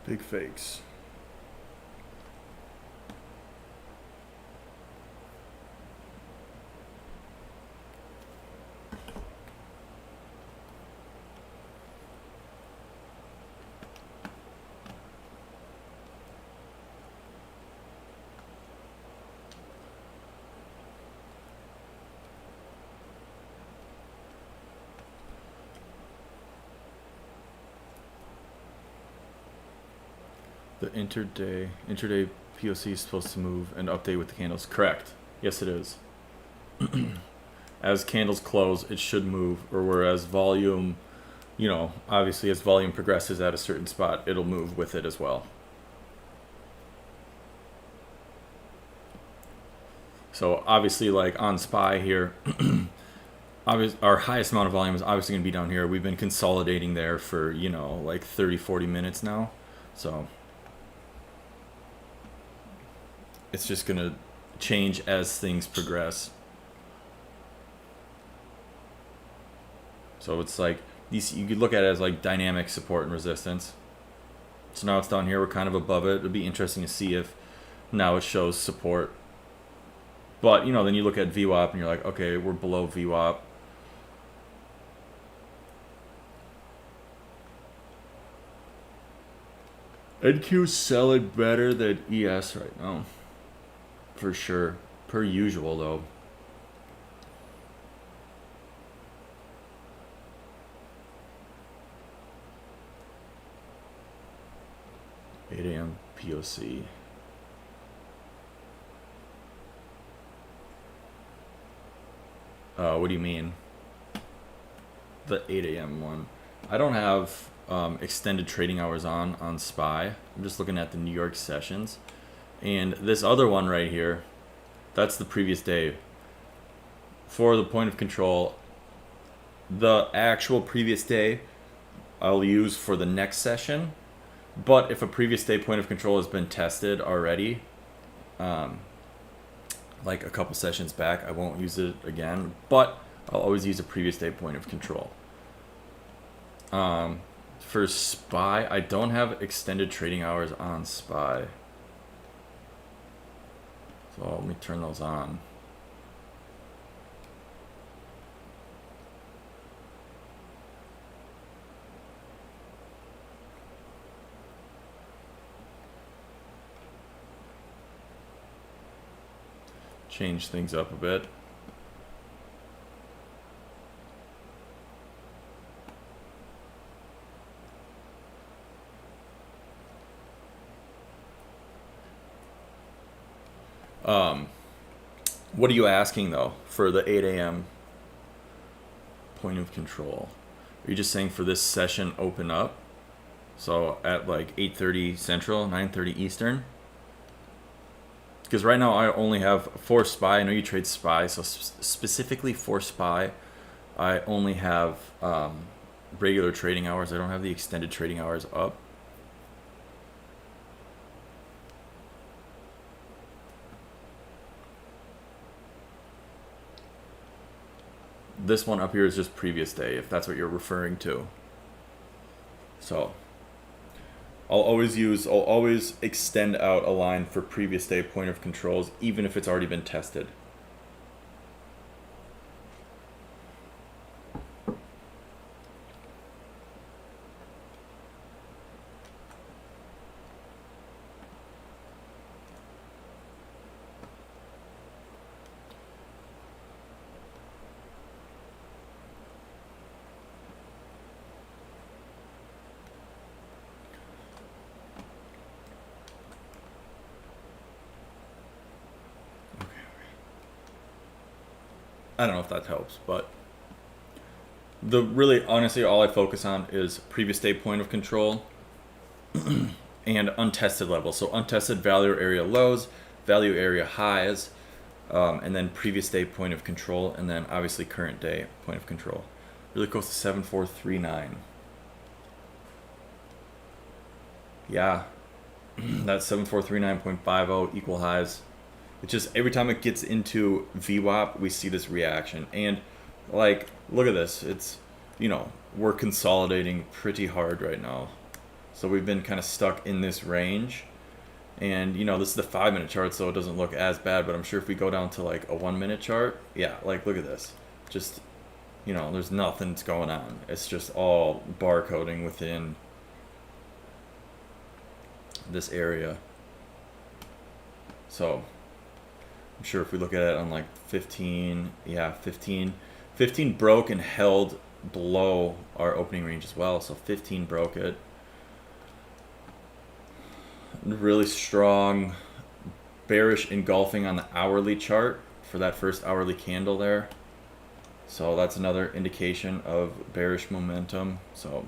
Big fakes. The intraday POC is supposed to move and update with the candles. Correct. Yes, it is. As candles close, it should move, or whereas volume, obviously as volume progresses at a certain spot, it'll move with it as well. So obviously, like on SPY here, our highest amount of volume is obviously going to be down here. We've been consolidating there for, like 30, 40 minutes now. So it's just going to change as things progress. So it's like these, you could look at it as like dynamic support and resistance. So now it's down here, we're kind of above it. It'll be interesting to see if now it shows support. But then you look at VWAP and you're like, okay, we're below VWAP. NQ's selling better than ES right now. For sure. Per usual, though. $8 a.m. POC. What do you mean? The 8 a.m. one. I don't have extended trading hours on SPY. I'm just looking at the New York sessions. And this other one right here, that's the previous day. For the point of control, the actual previous day I'll use for the next session. But if a previous day point of control has been tested already, like a couple sessions back, I won't use it again. But I'll always use a previous day point of control. For SPY, I don't have extended trading hours on SPY. So let me turn those on. Change things up a bit. What are you asking though for the 8 a.m. point of control? Are you just saying for this session open up? So at like 8:30 Central, 9:30 Eastern? Because right now I only have for SPY. I know you trade SPY, so specifically for SPY, I only have regular trading hours. I don't have the extended trading hours up. This one up here is just previous day, if that's what you're referring to. So I'll always extend out a line for previous day point of controls, even if it's already been tested. I don't know if that helps, but honestly, all I focus on is previous day point of control and untested levels. So untested value area lows, value area highs, and then previous day point of control, and then obviously current day point of control. Really close to 7439. Yeah, that's 7439.50 equal highs. It's just every time it gets into VWAP, we see this reaction. And like, look at this. It's, we're consolidating pretty hard right now. So we've been kind of stuck in this range. And, you know, this is the 5-minute chart, so it doesn't look as bad. But I'm sure if we go down to like a 1-minute chart, yeah, like look at this. Just, you know, there's nothing that's going on. It's just all barcoding within this area. So I'm sure if we look at it on like 15, yeah, 15 broke and held below our opening range as well. So 15 broke it. Really strong bearish engulfing on the hourly chart for that first hourly candle there. So that's another indication of bearish momentum. So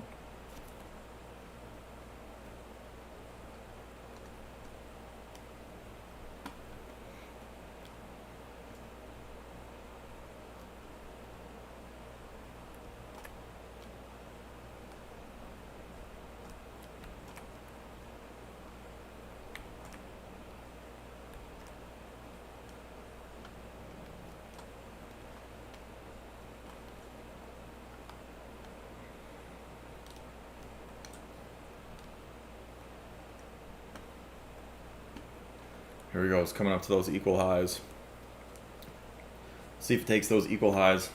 here we go. It's coming up to those equal highs. See if it takes those equal highs.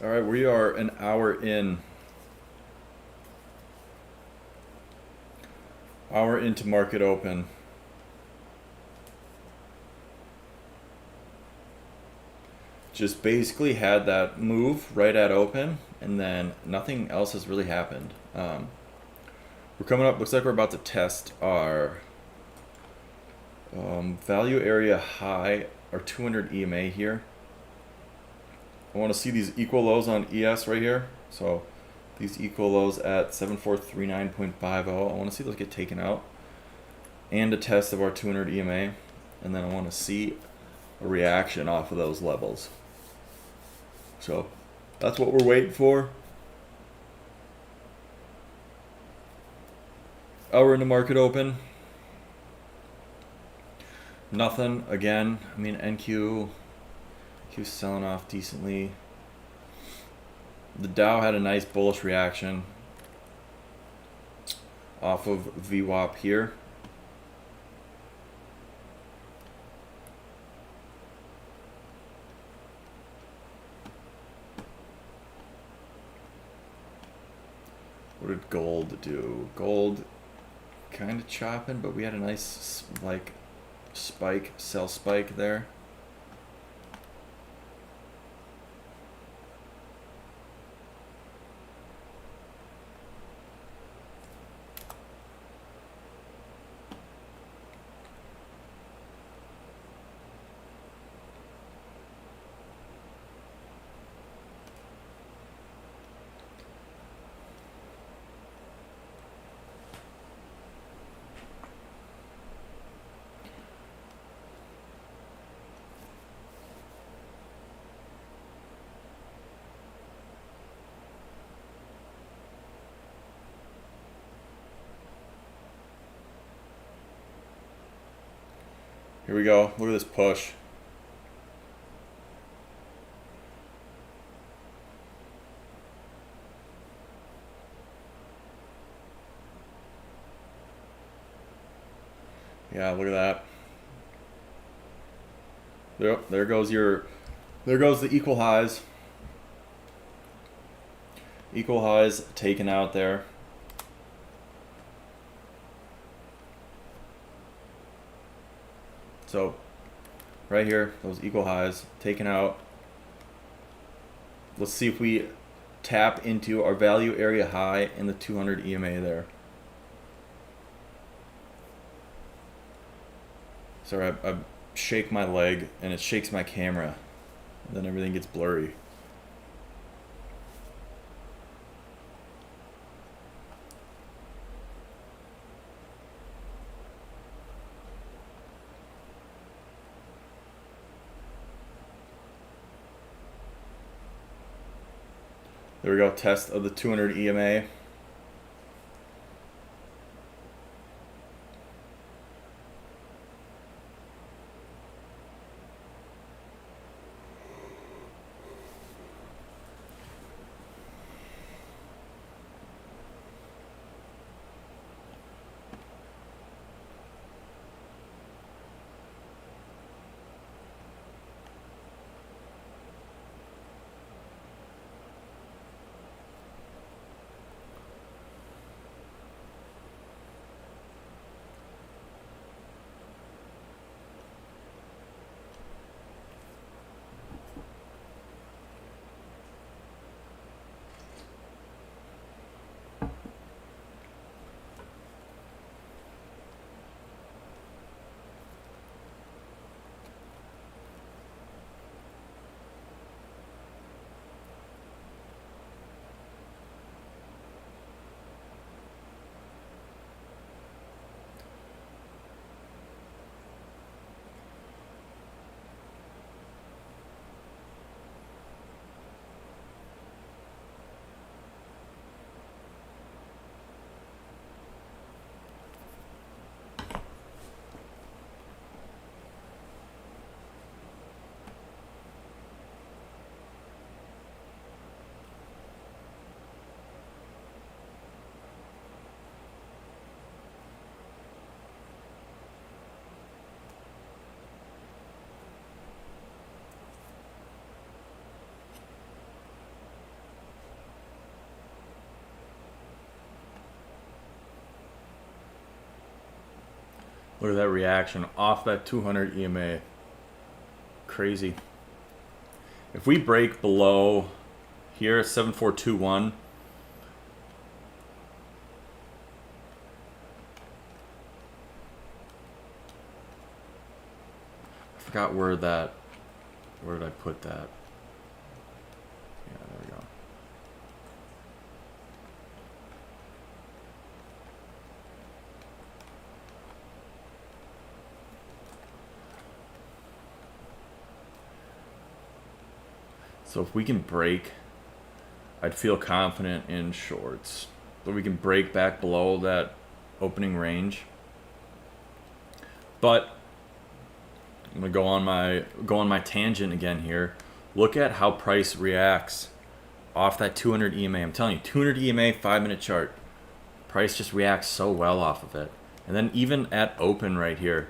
All right, we are an hour in. Hour into market open. Just basically had that move right at open, and then nothing else has really happened. We're coming up, looks like we're about to test our value area high, our 200 EMA here. I want to see these equal lows on ES right here. So these equal lows at 7439.50. I want to see those get taken out. And a test of our 200 EMA. And then I want to see a reaction off of those levels. So that's what we're waiting for. Hour in the market open. Nothing again. I mean, NQ selling off decently. The Dow had a nice bullish reaction off of VWAP here. What did gold do? Gold kind of chopping, but we had a nice like spike, sell spike there. Here we go. Look at this push. Yeah, look at that. There goes the equal highs. Equal highs taken out there. So, right here, those equal highs taken out. Let's see if we tap into our value area high in the 200 EMA there. Sorry, I shake my leg and it shakes my camera. And then everything gets blurry. There we go, test of the 200 EMA. Look at that reaction off that 200 EMA. Crazy. If we break below here, 7421, I forgot where did I put that? Yeah, there we go. So if we can break, I'd feel confident in shorts. But we can break back below that opening range. But I'm gonna go on my tangent again here. Look at how price reacts off that 200 EMA. I'm telling you, 200 EMA 5-minute chart. Price just reacts so well off of it. And then even at open right here,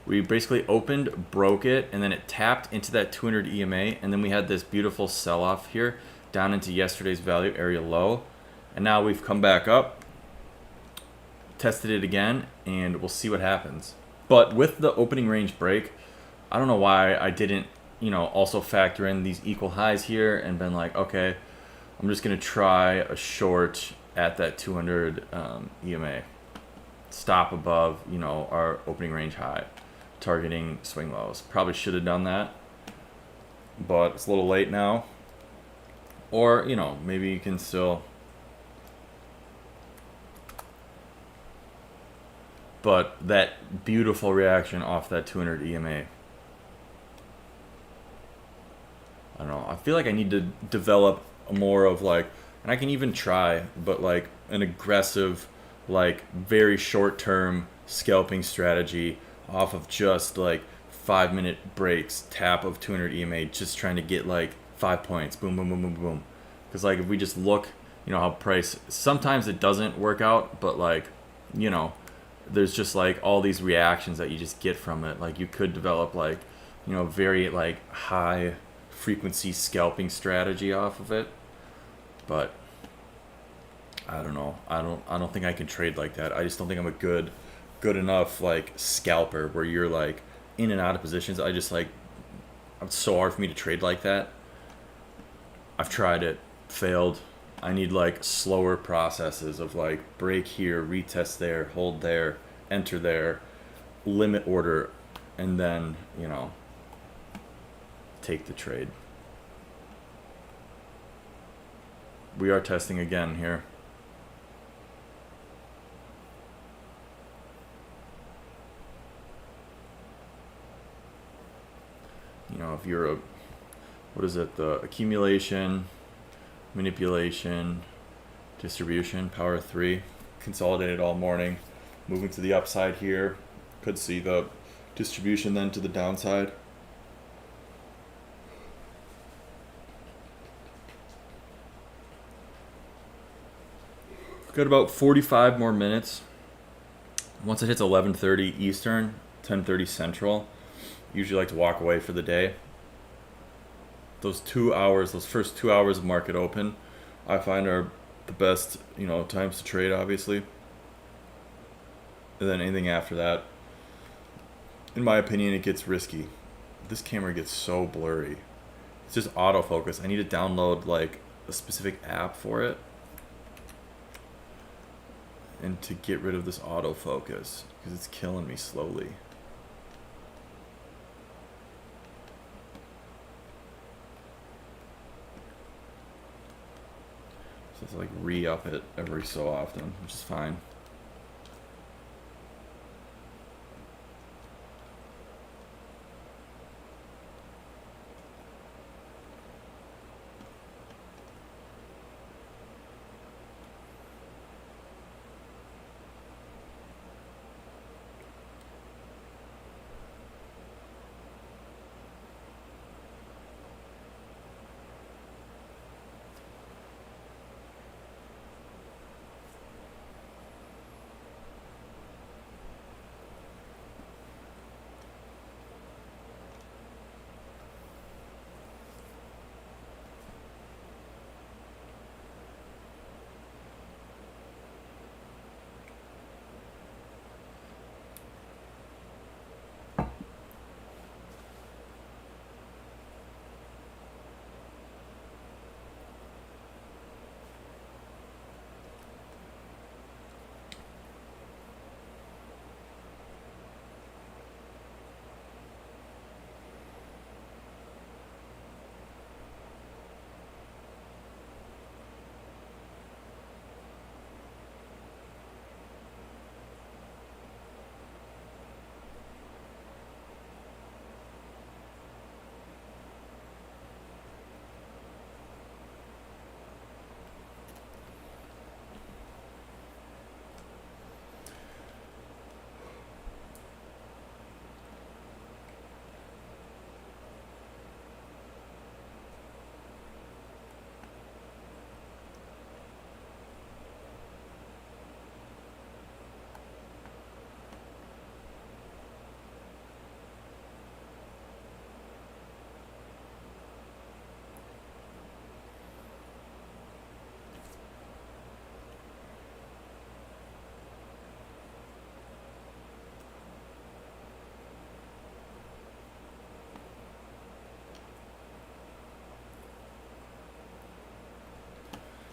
we basically opened, broke it, and then it tapped into that 200 EMA, and then we had this beautiful sell-off here down into yesterday's value area low. And now we've come back up, tested it again, and we'll see what happens. But with the opening range break, I don't know why I didn't, also factor in these equal highs here and been like, okay, I'm just gonna try a short at that 200 EMA. Stop above, our opening range high, targeting swing lows. Probably should have done that, but it's a little late now. Or, maybe you can still. But that beautiful reaction off that 200 EMA. I don't know. I feel like I need to develop more of and I can even try, but an aggressive, very short-term scalping strategy off of just 5-minute breaks, tap of 200 EMA, just trying to get 5 points, boom, boom, boom, boom, boom. Because if we just look, how price, sometimes it doesn't work out, but there's just like all these reactions that you just get from it. Like you could develop like, very like high frequency scalping strategy off of it, but I don't know. I don't think I can trade like that. I just don't think I'm a good enough like scalper where you're like in and out of positions. I just like it's so hard for me to trade like that. I've tried it, failed. I need like slower processes of like break here, retest there, hold there, enter there, limit order, and then, take the trade. We are testing again here. If you're what is it? The accumulation, manipulation, distribution, power of 3, consolidated all morning, moving to the upside here. Could see the distribution then to the downside. Got about 45 more minutes. Once it hits 11:30 Eastern, 10:30 Central, usually like to walk away for the day. Those first 2 hours of market open, I find are the best, times to trade, obviously. And then anything after that, in my opinion, it gets risky. This camera gets so blurry. It's just autofocus. I need to download like a specific app for it. And to get rid of this autofocus, because it's killing me slowly. So it's like re-up it every so often, which is fine.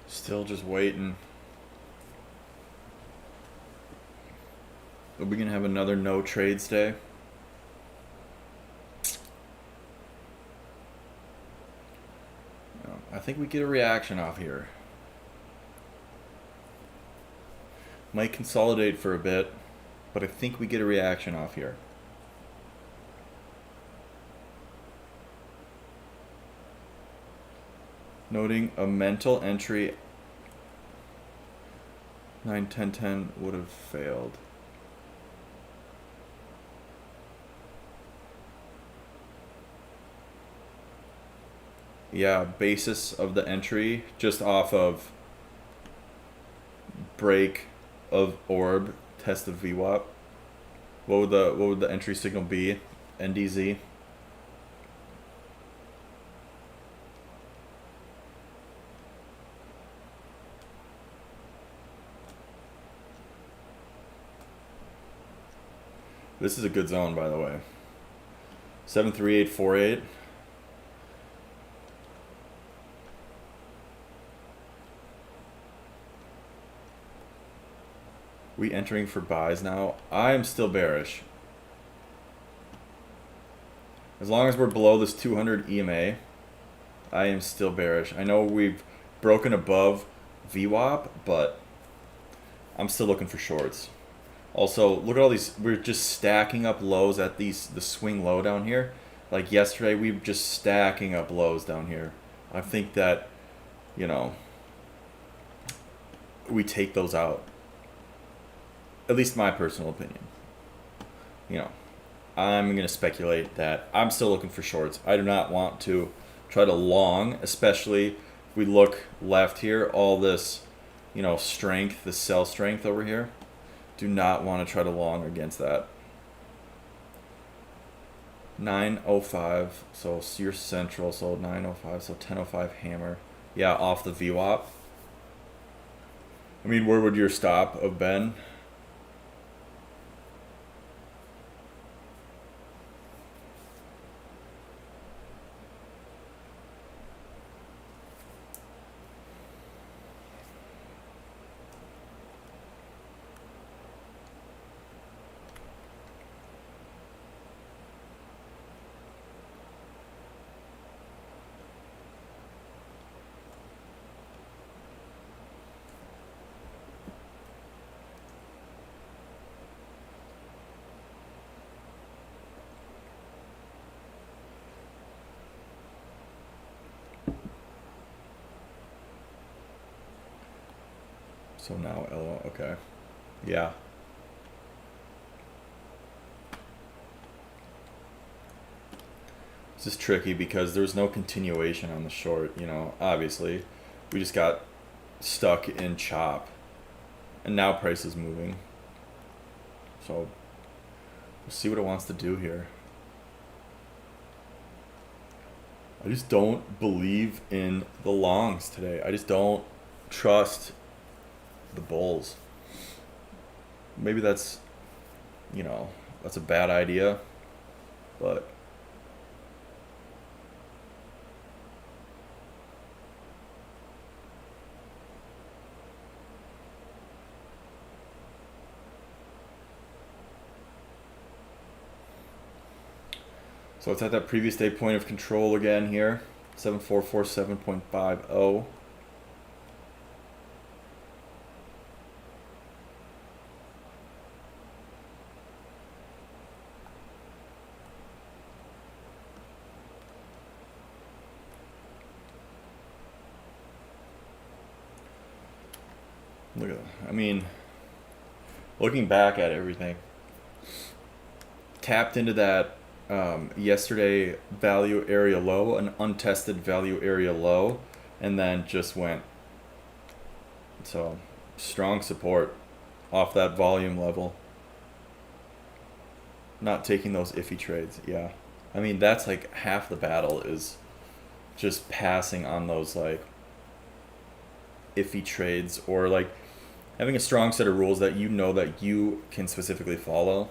Still just waiting. Are we gonna have another no trades day? No, I think we get a reaction off here. Might consolidate for a bit, but I think we get a reaction off here. Noting a mental entry 9, 10, 10 would have failed. Yeah, basis of the entry just off of break of orb test the VWAP. What would the entry signal be? NDZ. This is a good zone, by the way. 73848. We entering for buys now. I am still bearish. As long as we're below this 200 EMA, I am still bearish. I know we've broken above VWAP, but I'm still looking for shorts. Also, look at all these. We're just stacking up lows at the swing low down here. Like yesterday, we were just stacking up lows down here. I think that, you know, we take those out. At least my personal opinion. You know, I'm going to speculate that I'm still looking for shorts. I do not want to try to long, especially if we look left here, all this, you know, strength, the sell strength over here. Do not want to try to long against that. 905, so your central, so 905, so 1005 hammer. Yeah, off the VWAP. I mean, where would your stop have been? So now LO, okay. Yeah. This is tricky because there's no continuation on the short, you know, obviously. We just got stuck in chop. And now price is moving. So we'll see what it wants to do here. I just don't believe in the longs today. I just don't trust the bulls. Maybe that's, you know, that's a bad idea, but so it's at that previous day point of control again here, 7447.50. Look at that. I mean, looking back at everything, tapped into that yesterday value area low, an untested value area low, and then just went. So, strong support off that volume level. Not taking those iffy trades, yeah. I mean, that's like half the battle is just passing on those like iffy trades, or like having a strong set of rules that you know that you can specifically follow.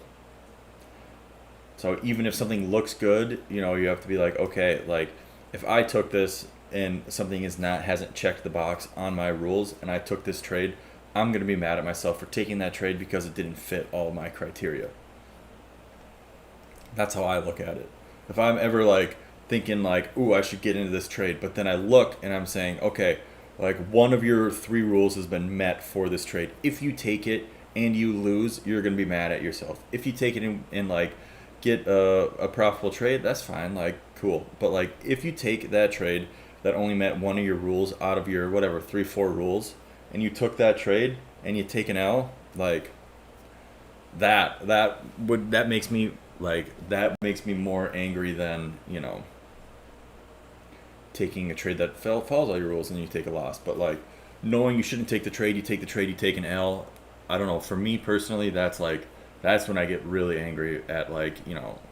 So even if something looks good, you know, you have to be like, okay, like if I took this and something hasn't checked the box on my rules and I took this trade, I'm going to be mad at myself for taking that trade because it didn't fit all of my criteria. That's how I look at it. If I'm ever like thinking like, ooh, I should get into this trade, but then I look and I'm saying, okay, like one of your 3 rules has been met for this trade. If you take it and you lose, you're going to be mad at yourself. If you take it and like get a profitable trade, that's fine, like cool. But like if you take that trade that only met one of your rules out of your whatever 3-4 rules, and you took that trade and you take an L, like that makes me more angry than, you know, taking a trade that follows all your rules and you take a loss. But like knowing you shouldn't take the trade, you take the trade, you take an L, I don't know. For me personally, that's when I get really angry at like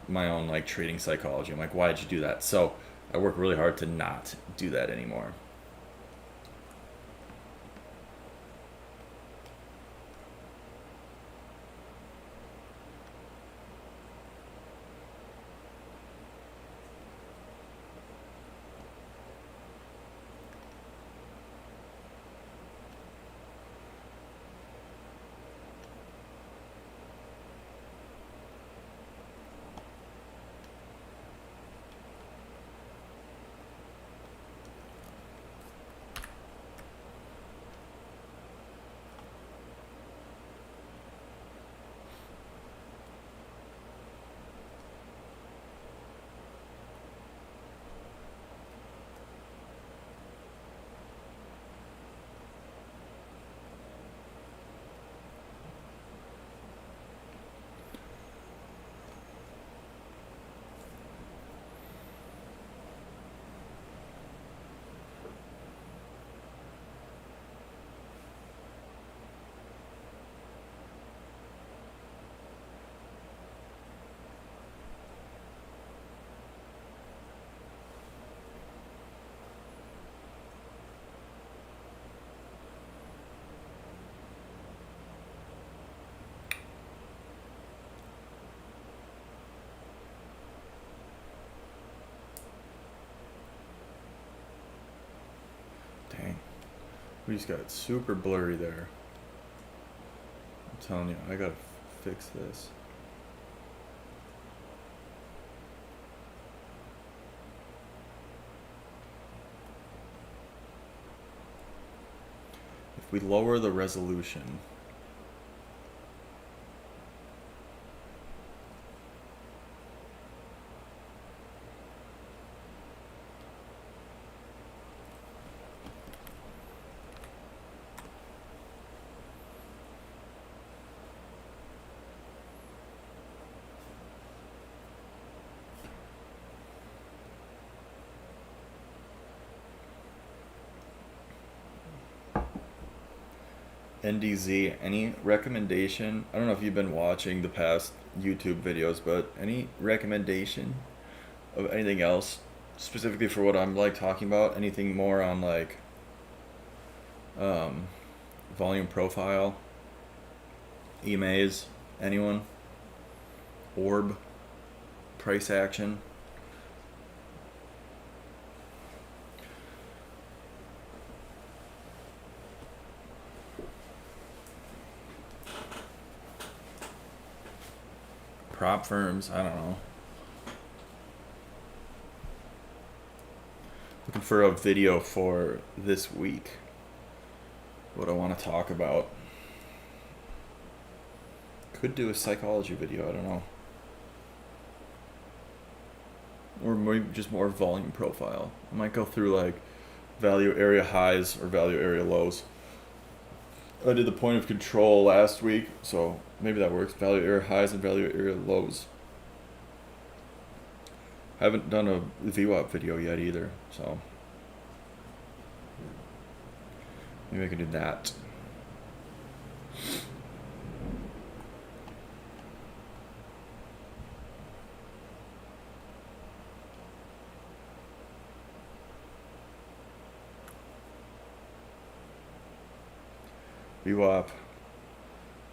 my own like trading psychology. I'm like, why did you do that? So I work really hard to not do that anymore. Dang. We just got it super blurry there. I'm telling you, I gotta fix this. If we lower the resolution, NDZ, any recommendation? I don't know if you've been watching the past YouTube videos, but any recommendation of anything else specifically for what I'm like talking about? Anything more on like um, volume profile, EMAs, anyone? Orb, price action? Prop firms, I don't know. Looking for a video for this week. What I want to talk about. Could do a psychology video, I don't know. Or maybe just more volume profile. I might go through like value area highs or value area lows. I did the point of control last week, so maybe that works. Value area highs and value area lows. I haven't done a VWAP video yet either, so maybe I can do that. VWAP,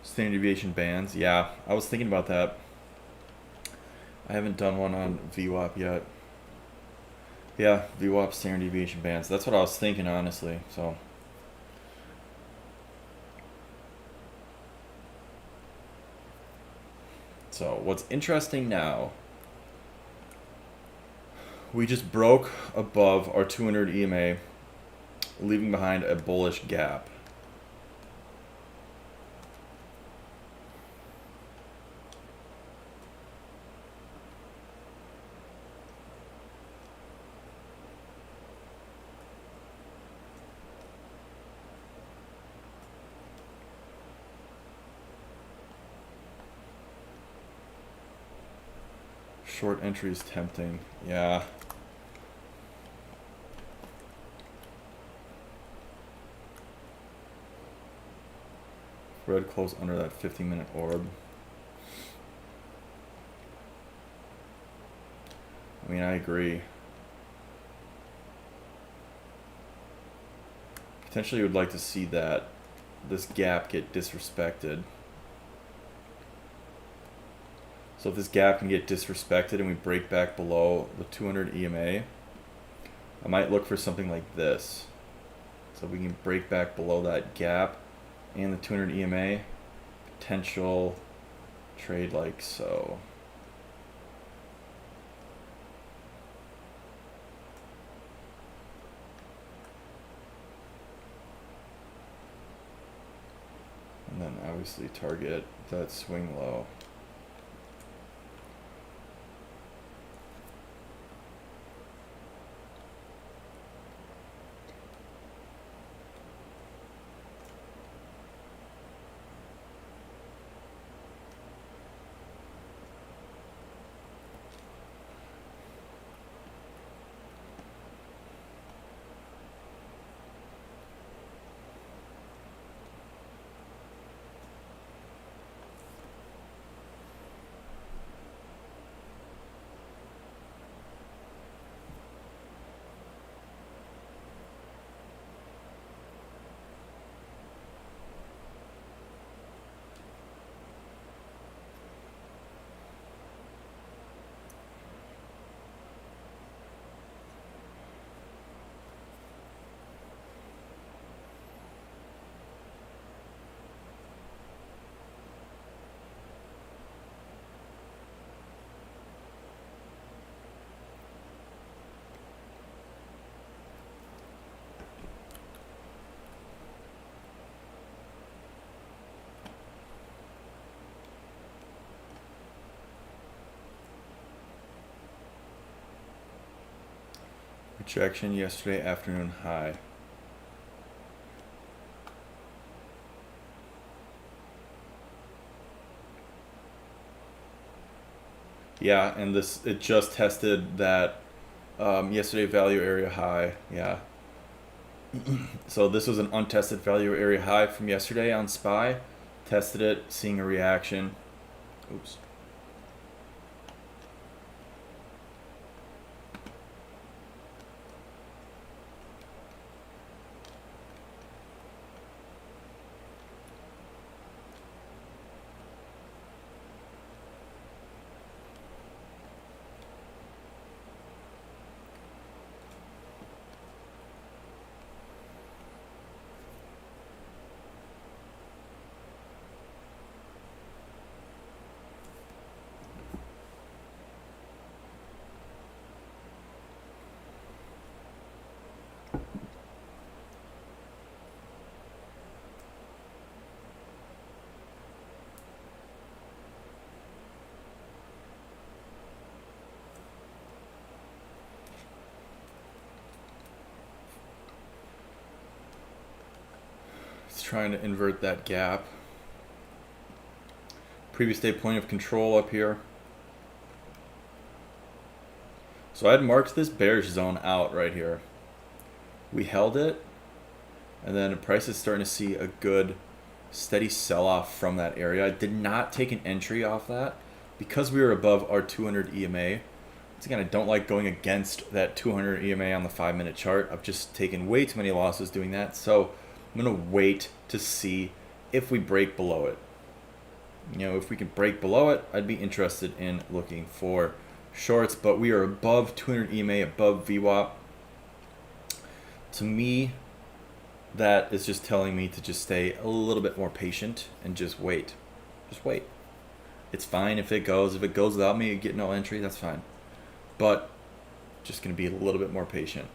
standard deviation bands. Yeah, I was thinking about that. I haven't done one on VWAP yet. Yeah, VWAP standard deviation bands. That's what I was thinking, honestly. So what's interesting now, we just broke above our 200 EMA, leaving behind a bullish gap. Short entry is tempting. Yeah. red close under that 50-minute orb. I mean, I agree. Potentially would like to see this gap get disrespected. So if this gap can get disrespected and we break back below the 200 EMA, I might look for something like this. So if we can break back below that gap and the 200 EMA, potential trade like so. And then obviously target that swing low. Rejection yesterday afternoon high. Yeah, and it just tested that yesterday value area high. Yeah. So this was an untested value area high from yesterday on SPY. Tested it, seeing a reaction. Oops. Trying to invert that gap. Previous day point of control up here. So I had marked this bearish zone out right here. We held it, and then the price is starting to see a good steady sell-off from that area. I did not take an entry off that because we were above our 200 EMA. Once again, I don't like going against that 200 EMA on the 5-minute chart. I've just taken way too many losses doing that. So I'm going to wait to see if we break below it. You know, if we can break below it, I'd be interested in looking for shorts, but we are above 200 EMA, above VWAP. To me, that is just telling me to just stay a little bit more patient and just wait. Just wait. It's fine if it goes. If it goes without me, you get no entry, that's fine. But just going to be a little bit more patient.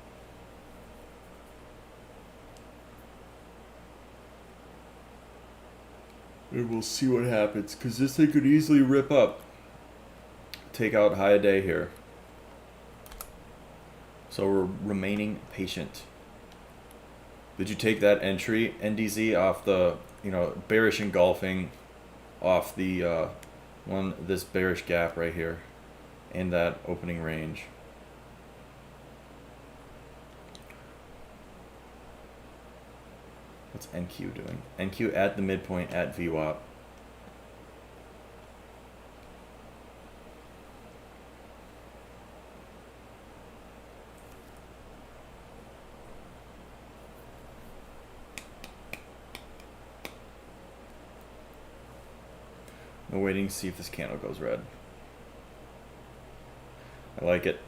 And we'll see what happens, because this thing could easily rip up. Take out high a day here. So we're remaining patient. Did you take that entry, NDZ, off the, bearish engulfing off the this bearish gap right here in that opening range? What's NQ doing? NQ at the midpoint at VWAP. I'm waiting to see if this candle goes red. I like it.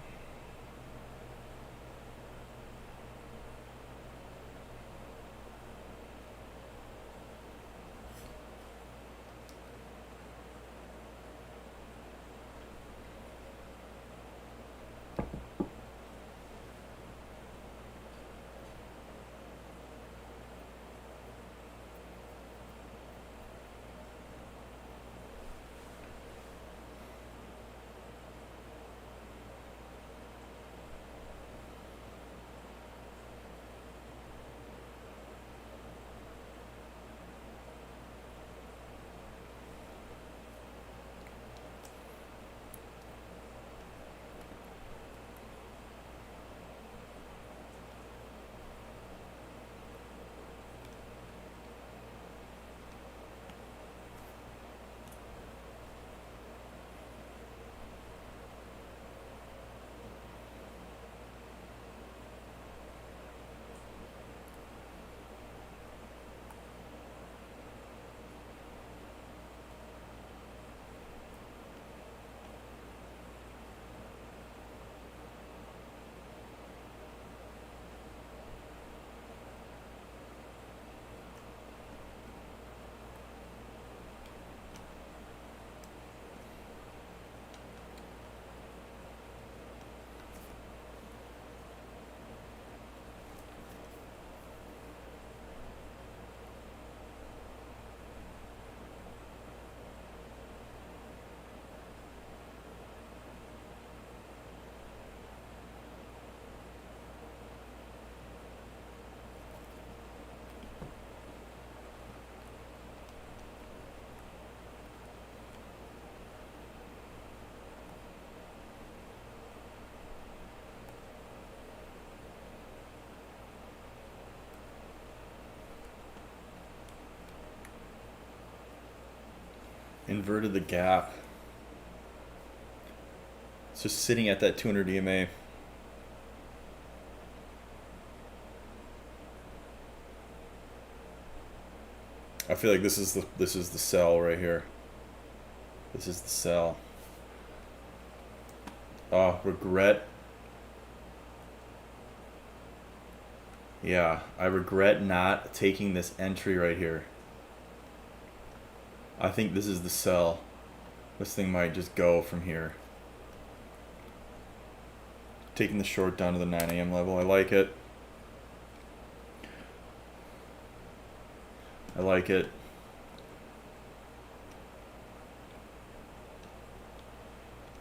Inverted the gap. It's just sitting at that 200 EMA. I feel like this is the sell right here. This is the sell. Oh, regret. Yeah, I regret not taking this entry right here. I think this is the sell. This thing might just go from here. Taking the short down to the 9 a.m. level. I like it. I like it.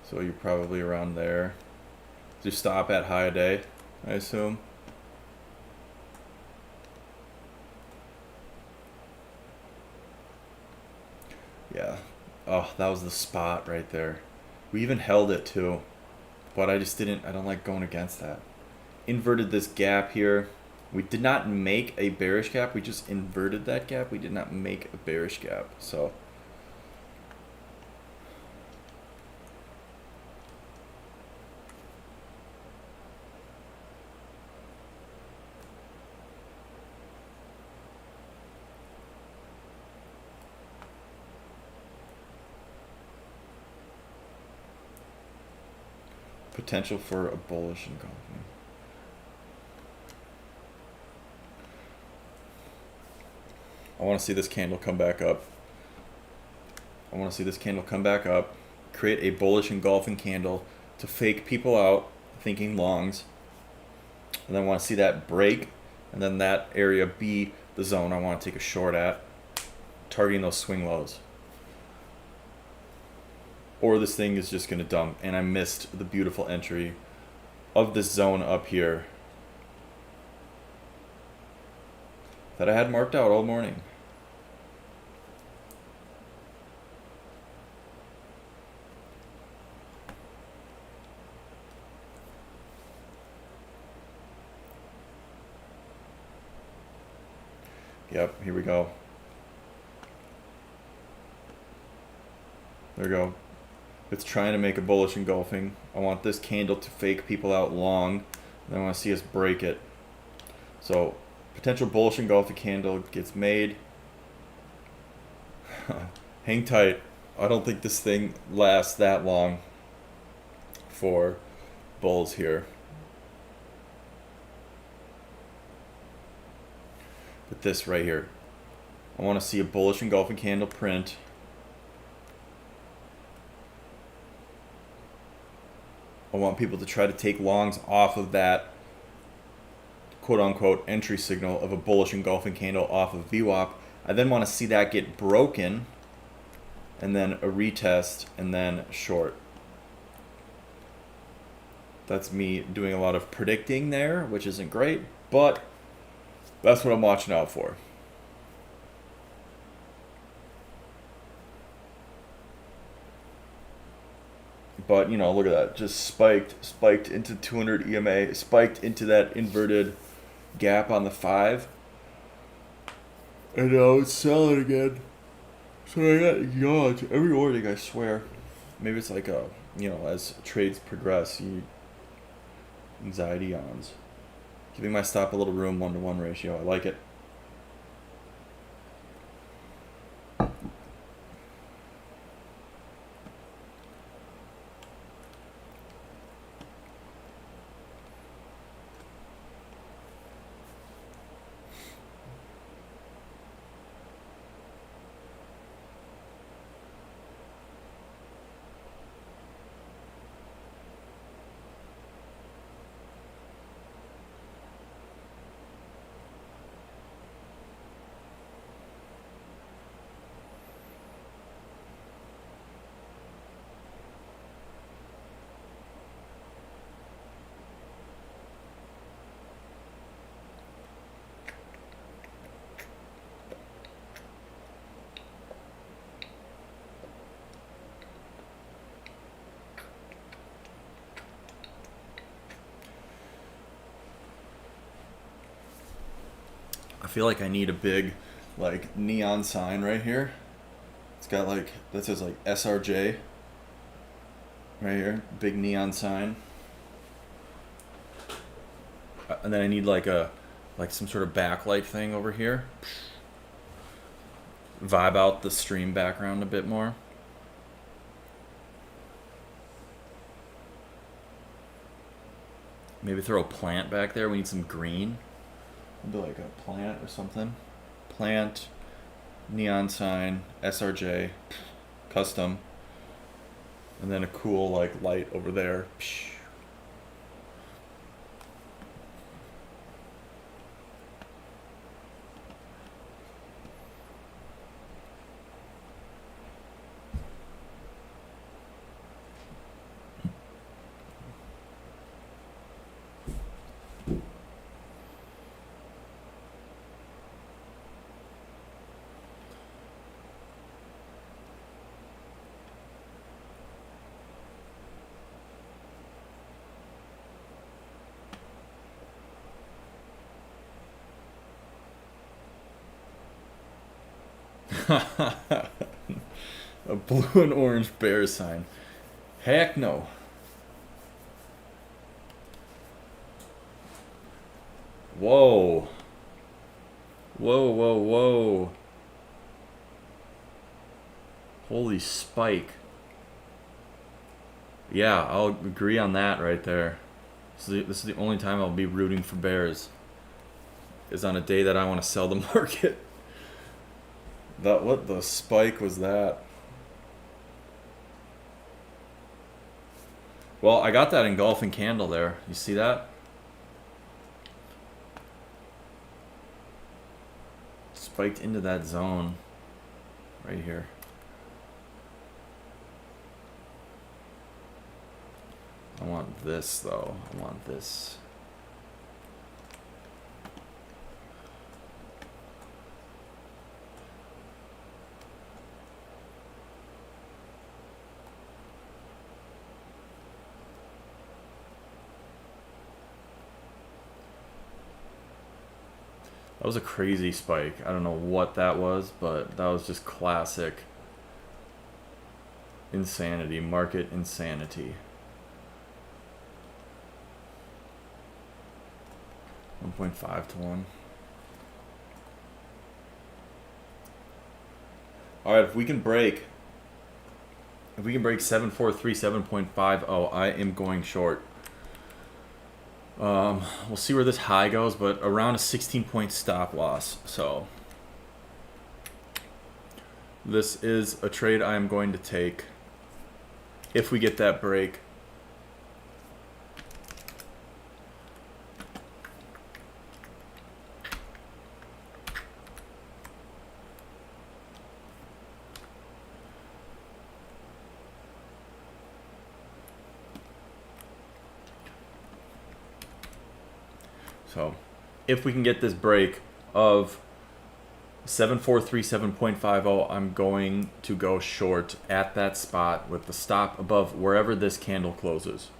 So you're probably around there. Just stop at high a day, I assume. Yeah. Oh, that was the spot right there. We even held it too. But I don't like going against that. Inverted this gap here. We did not make a bearish gap. We just inverted that gap. We did not make a bearish gap. So potential for a bullish engulfing. I want to see this candle come back up. I want to see this candle come back up, create a bullish engulfing candle to fake people out thinking longs. And then I want to see that break, and then that area be the zone I want to take a short at, targeting those swing lows. Or this thing is just going to dump, and I missed the beautiful entry of this zone up here that I had marked out all morning. Yep, here we go. There we go. It's trying to make a bullish engulfing. I want this candle to fake people out long. Then I want to see us break it. So, potential bullish engulfing candle gets made. Hang tight. I don't think this thing lasts that long for bulls here. But this right here. I want to see a bullish engulfing candle print. I want people to try to take longs off of that quote-unquote entry signal of a bullish engulfing candle off of VWAP. I then want to see that get broken, and then a retest, and then short. That's me doing a lot of predicting there, which isn't great, but that's what I'm watching out for. But, you know, look at that. Just spiked into 200 EMA, spiked into that inverted gap on the 5. And now it's selling again. So I got yawned every morning, I swear. Maybe it's like a, you know, as trades progress, anxiety yawns. Giving my stop a little room, 1-to-1 ratio. I like it. I feel like I need a big, like, neon sign right here. It's got, like, that says, like, SRJ. Right here. Big neon sign. And then I need, like, some sort of backlight thing over here. Vibe out the stream background a bit more. Maybe throw a plant back there. We need some green. Maybe like a plant or something. Plant, neon sign, SRJ, custom, and then a cool like light over there. A blue and orange bear sign. Heck no. Whoa. Whoa, whoa, whoa. Holy spike. Yeah, I'll agree on that right there. This is the only time I'll be rooting for bears. Is on a day that I want to sell the market. What the spike was that? Well, I got that engulfing candle there. You see that? Spiked into that zone right here. I want this though. I want this. That was a crazy spike. I don't know what that was, but that was just classic insanity, market insanity. 1.5 to 1. All right, if we can break 7437.50, I am going short. We'll see where this high goes, but around a 16-point stop loss. So this is a trade I am going to take if we get that break. So if we can get this break of 7437.50, I'm going to go short at that spot with the stop above wherever this candle closes.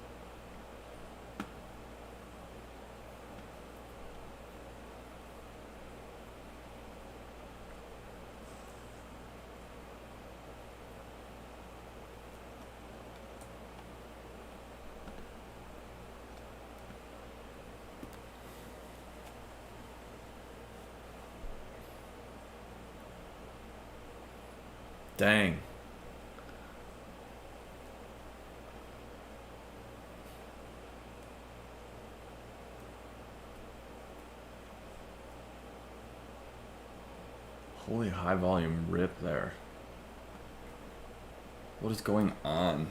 Dang. Holy high volume rip there. What is going on?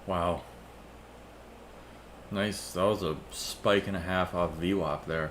Wow. Nice. That was a spike and a half off VWAP there.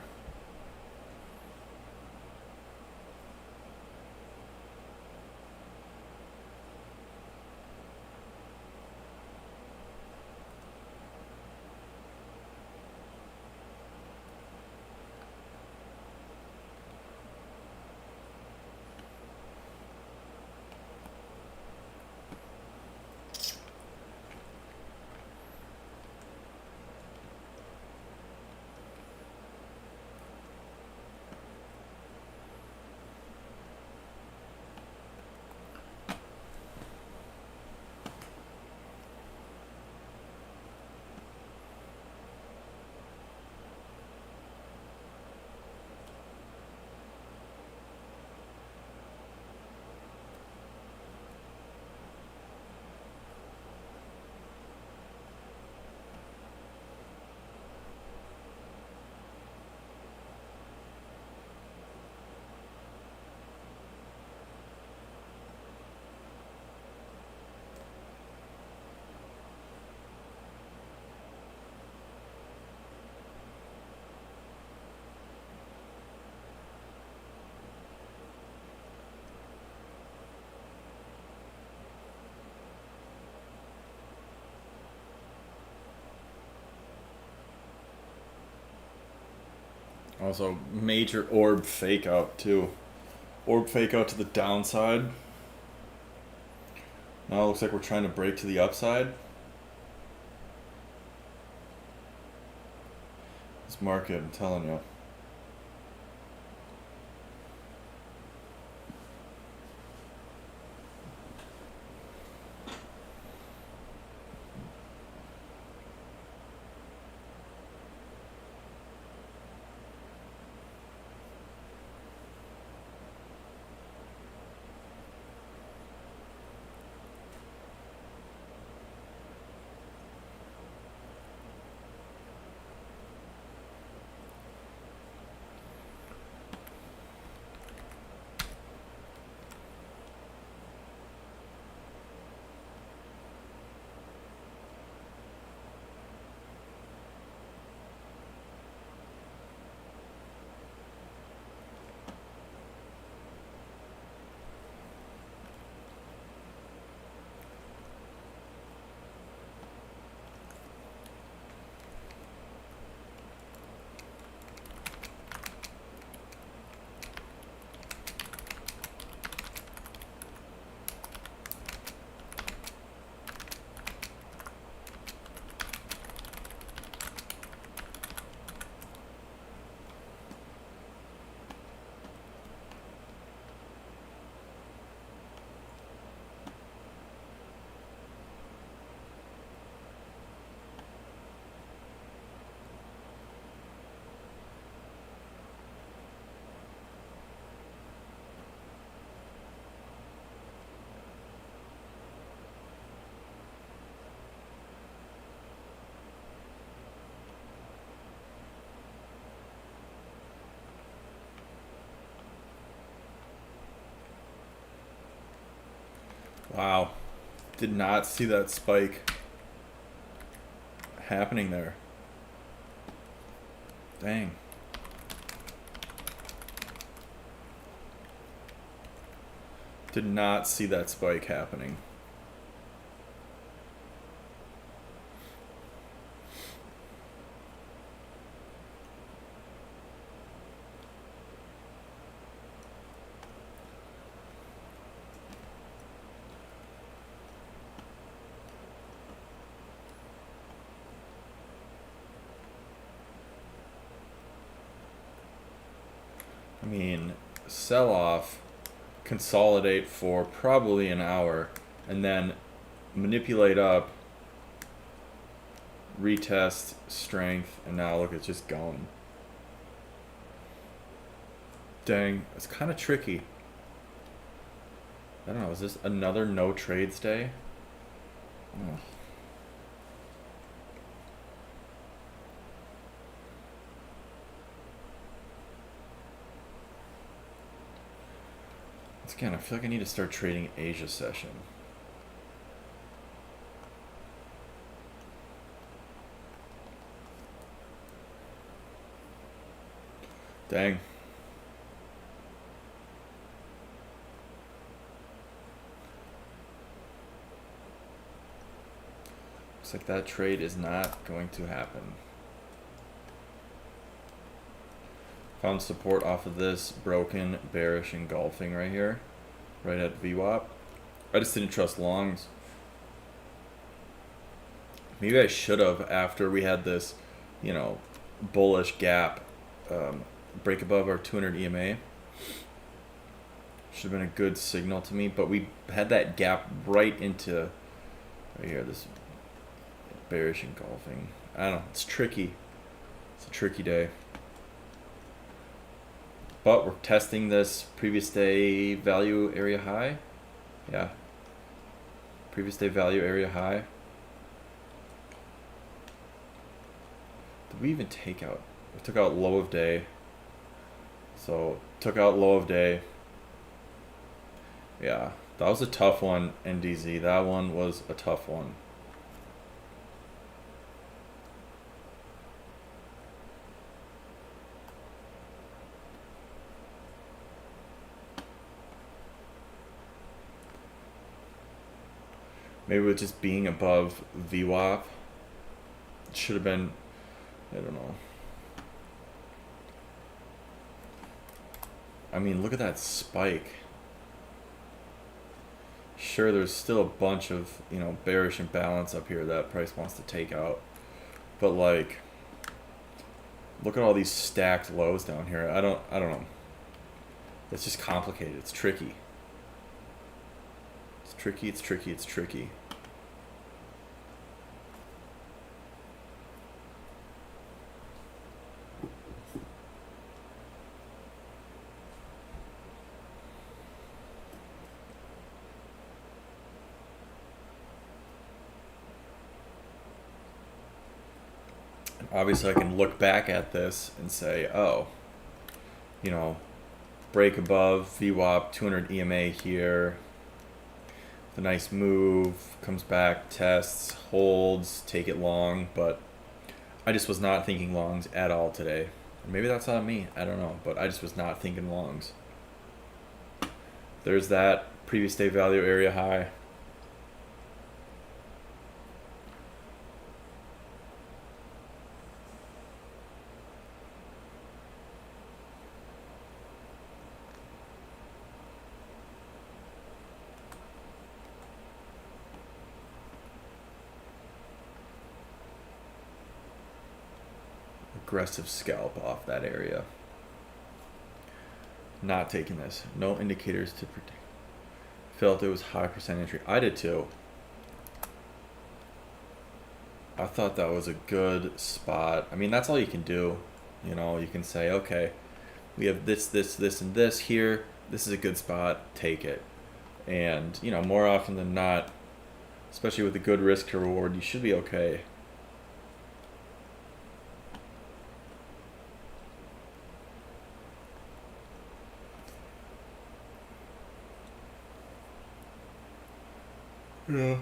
Also, major orb fake out too. Orb fake out to the downside. Now it looks like we're trying to break to the upside. This market, I'm telling you. Wow. Did not see that spike happening there. Dang. Did not see that spike happening. I mean, sell off, consolidate for probably an hour, and then manipulate up, retest strength, and now look, it's just gone. Dang, it's kind of tricky. I don't know, is this another no trades day? Oh. Again, I feel like I need to start trading Asia session. Dang. Looks like that trade is not going to happen. Found support off of this broken bearish engulfing right here. Right at VWAP. I just didn't trust longs. Maybe I should have after we had this, you know, bullish gap break above our 200 EMA. Should have been a good signal to me, but we had that gap right into right here, this bearish engulfing. I don't know, it's tricky. It's a tricky day. But we're testing this previous day value area high. Yeah. Previous day value area high. Did we even take out? We took out low of day. So, took out low of day. Yeah. That was a tough one, NDZ. That one was a tough one. Maybe with just being above VWAP, it should have been, I don't know. I mean, look at that spike. Sure, there's still a bunch of, you know, bearish imbalance up here that price wants to take out. But like, look at all these stacked lows down here. I don't know. It's just complicated. It's tricky. It's tricky, it's tricky, it's tricky. Obviously I can look back at this and say, oh, you know, break above VWAP 200 EMA here, the nice move, comes back, tests, holds, take it long, but I just was not thinking longs at all today. Maybe that's on me, I don't know, but I just was not thinking longs. There's that previous day value area high. Aggressive scalp off that area. Not taking this. No indicators to predict. Felt it was high percent entry. I did too. I thought that was a good spot. I mean, that's all you can do. You know, you can say, okay, we have this, this, this, and this here. This is a good spot. Take it. And, you know, more often than not, especially with a good risk to reward, you should be okay. Yeah.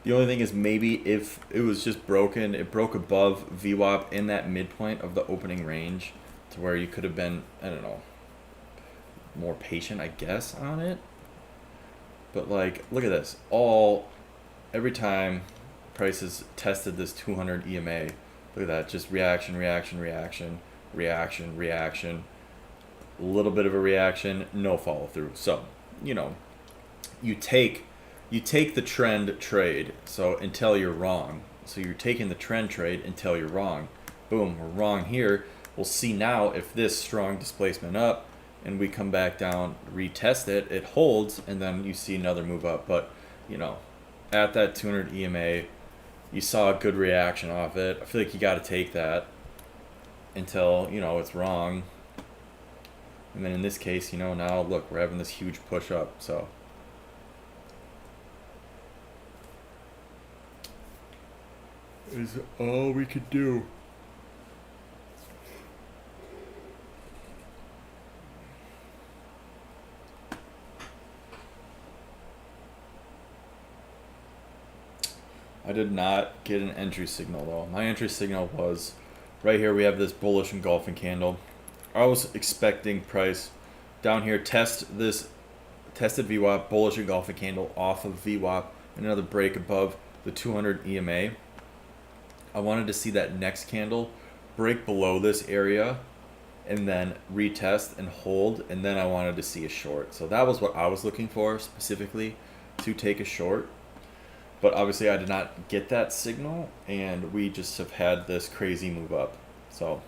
The only thing is maybe if it was just broken, it broke above VWAP in that midpoint of the opening range to where you could have been, I don't know, more patient, I guess, on it. But like, look at this. Every time prices tested this 200 EMA, look at that, just reaction, reaction, reaction, reaction, reaction. A little bit of a reaction, no follow through. So, you know, you take the trend trade, so until you're wrong. So you're taking the trend trade until you're wrong. Boom, we're wrong here. We'll see now if this strong displacement up and we come back down, retest it, it holds, and then you see another move up. But, you know, at that 200 EMA, you saw a good reaction off it. I feel like you got to take that until, you know, it's wrong. And then in this case, you know, now look, we're having this huge push up, so. Is all we could do. I did not get an entry signal though. My entry signal was right here. We have this bullish engulfing candle. I was expecting price down here tested VWAP, bullish engulfing candle off of VWAP, and another break above the 200 EMA. I wanted to see that next candle break below this area and then retest and hold, and then I wanted to see a short. So that was what I was looking for specifically, to take a short. But obviously I did not get that signal, and we just have had this crazy move up. So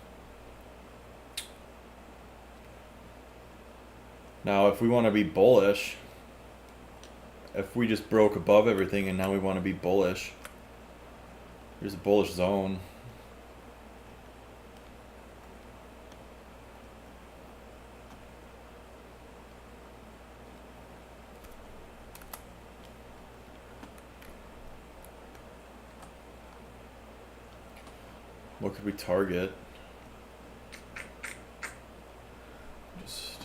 now if we want to be bullish, if we just broke above everything and now we want to be bullish, here's a bullish zone. What could we target? Just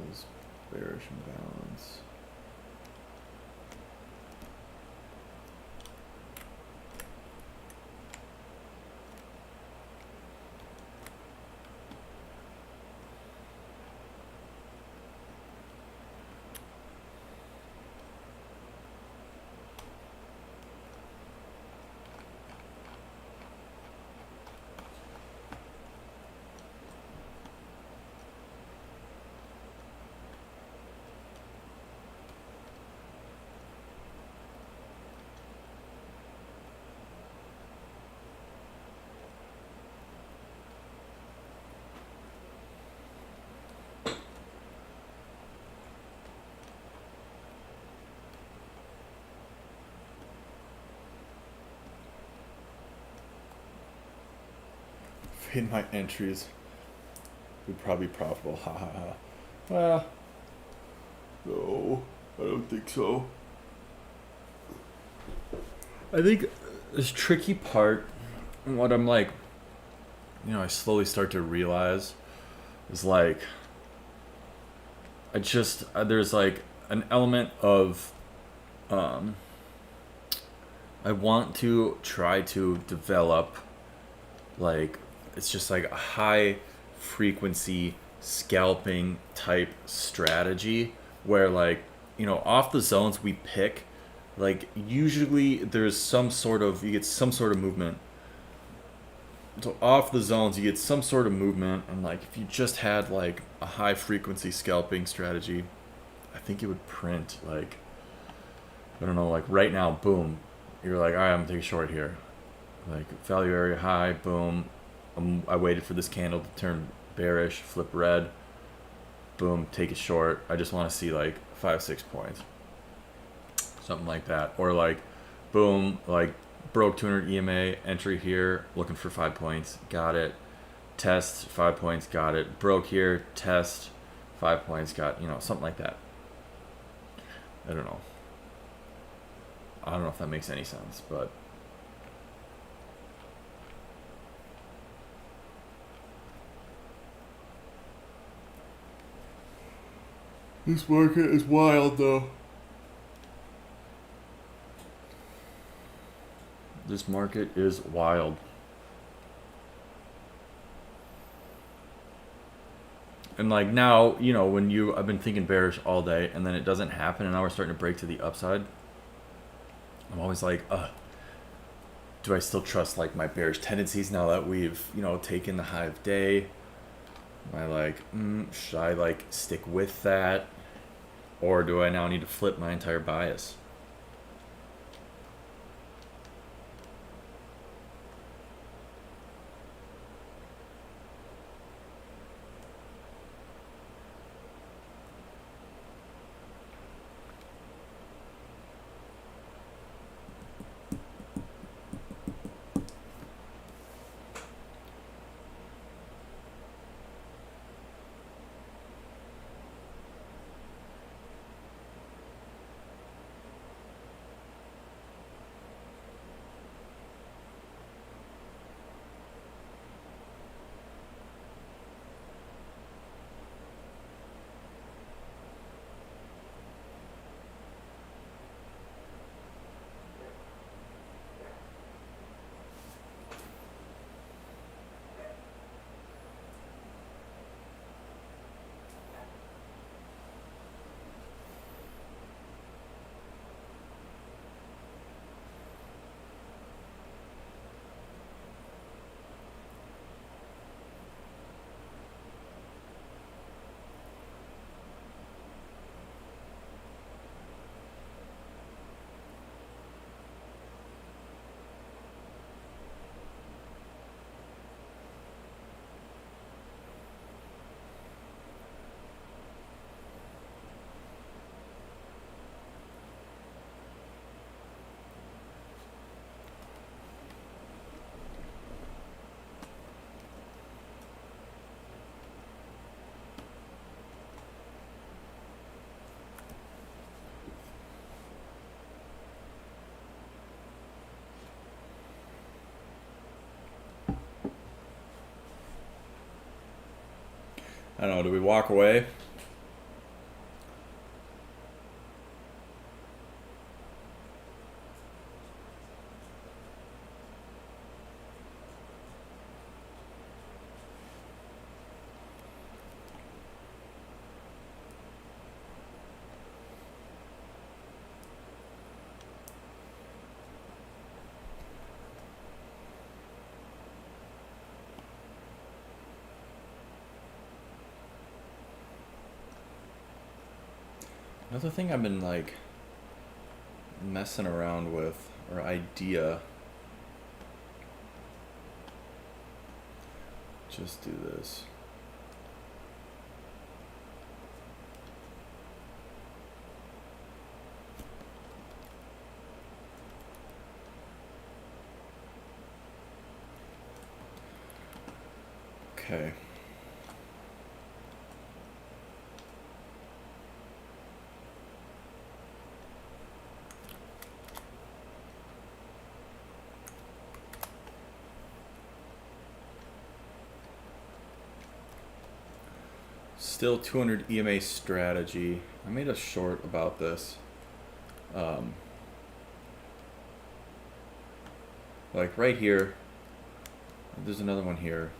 was bearish imbalance. made my entries, would probably be profitable. Ha ha ha. Well, no, I don't think so. I think this tricky part, and what I'm like, I slowly start to realize is like, there's like an element of, I want to try to develop, like, it's just like a high frequency scalping type strategy where, like, off the zones we pick, like, usually there's you get some sort of movement. So off the zones you get some sort of movement, and like if you just had like a high frequency scalping strategy, I think it would print like, I don't know, like right now, boom, you're like, all right, I'm gonna take a short here, like value area high, boom, I waited for this candle to turn bearish, flip red, boom, take a short. I just want to see like 5-6 points, something like that, or like boom, like broke 200 EMA, entry here, looking for 5 points, got it, test 5 points, got it, broke here, test 5 points, got, something like that. I don't know if that makes any sense, but this market is wild though. This market is wild. And like now, when I've been thinking bearish all day and then it doesn't happen and now we're starting to break to the upside. I'm always like, do I still trust like my bearish tendencies now that we've, taken the high of day? Am I like, should I like stick with that? Or do I now need to flip my entire bias? I don't know, do we walk away? Another thing I've been like messing around with, or idea, just do this. Okay. Still 200 EMA strategy. I made a short about this. Like right here, there's another one here.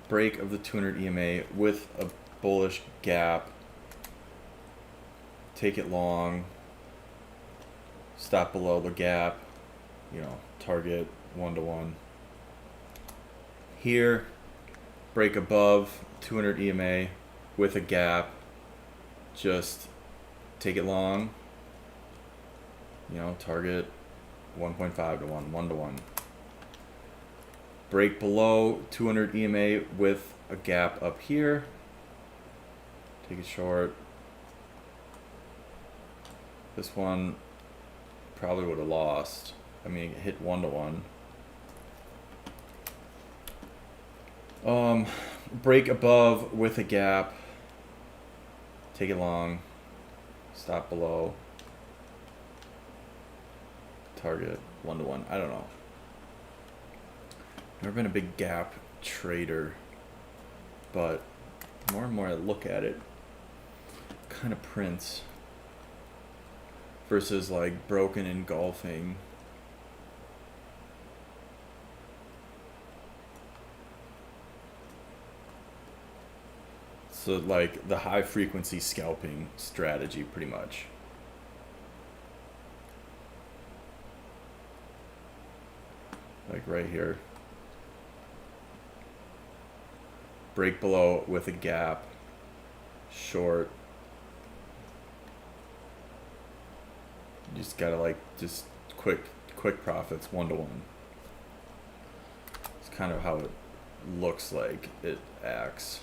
Break of the 200 EMA with a bullish gap. Take it long. Stop below the gap. You know, target 1-to-1. Here, break above 200 EMA with a gap. Just take it long. You know, target 1.5-to-1, 1-to-1. Break below 200 EMA with a gap up here. Take it short. This one probably would have lost. I mean, it hit 1-to-1. Break above with a gap. Take it long. Stop below. Target 1-to-1. I don't know. Never been a big gap trader, but more and more I look at it, kind of prints versus like broken engulfing. So like the high frequency scalping strategy pretty much. Like right here. Break below with a gap. Short. You just gotta like just quick profits 1-to-1. It's kind of how it looks like it acts.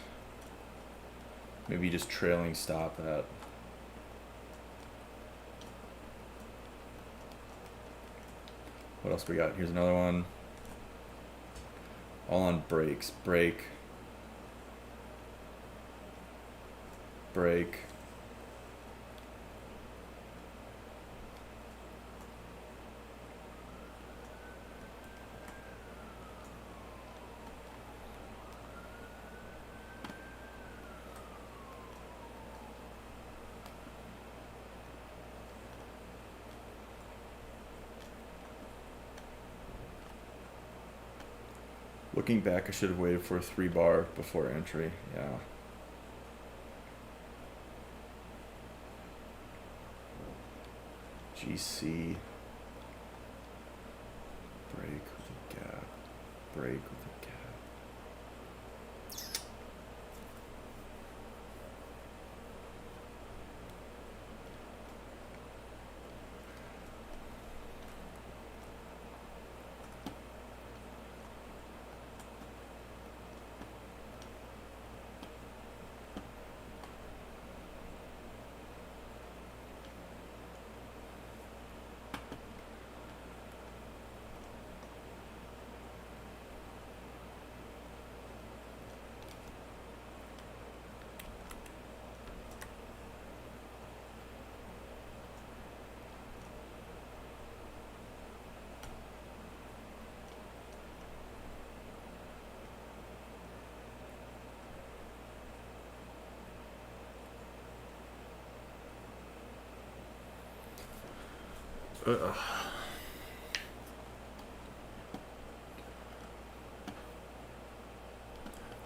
Maybe just trailing stop that. What else we got? Here's another one. All on breaks. Break. Break. Looking back, I should have waited for a 3-bar before entry. Yeah. GC. Break with a gap. Break with a gap.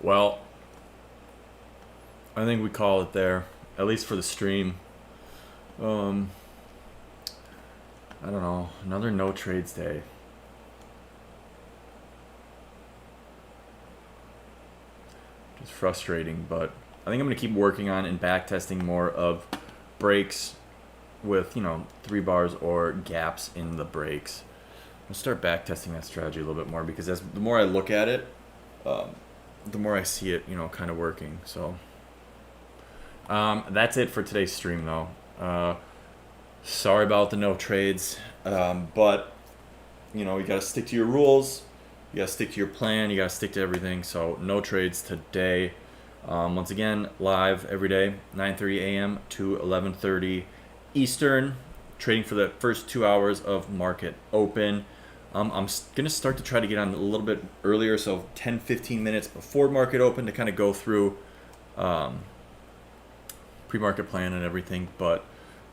Well, I think we call it there, at least for the stream. I don't know, another no trades day. It's frustrating, but I think I'm going to keep working on and back testing more of breaks with, 3 bars or gaps in the breaks. I'll start back testing that strategy a little bit more because the more I look at it, the more I see it, kind of working. So that's it for today's stream, though. Sorry about the no trades, but you got to stick to your rules. You gotta stick to your plan. You gotta stick to everything. So no trades today. Once again, live every day, 9:30 a.m. to 11:30 Eastern. Trading for the first 2 hours of market open. I'm gonna start to try to get on a little bit earlier, so 10-15 minutes before market open to kind of go through pre-market plan and everything. But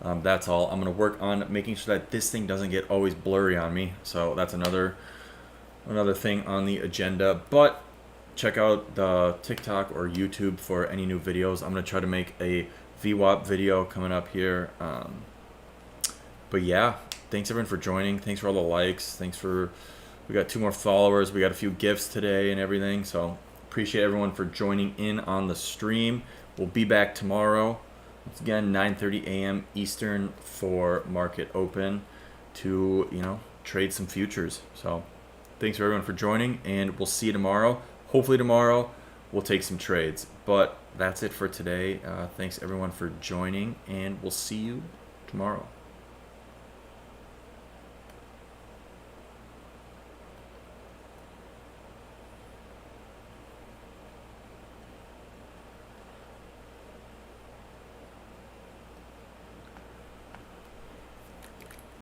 that's all. I'm gonna work on making sure that this thing doesn't get always blurry on me. So that's another thing on the agenda. But check out the TikTok or YouTube for any new videos. I'm gonna try to make a VWAP video coming up here. But yeah, thanks everyone for joining. Thanks for all the likes. We got 2 more followers. We got a few gifts today and everything. So appreciate everyone for joining in on the stream. We'll be back tomorrow. Once again, 9:30 a.m. Eastern for market open to, trade some futures. So thanks for everyone for joining, and we'll see you tomorrow. Hopefully tomorrow we'll take some trades. But that's it for today. Thanks everyone for joining, and we'll see you tomorrow.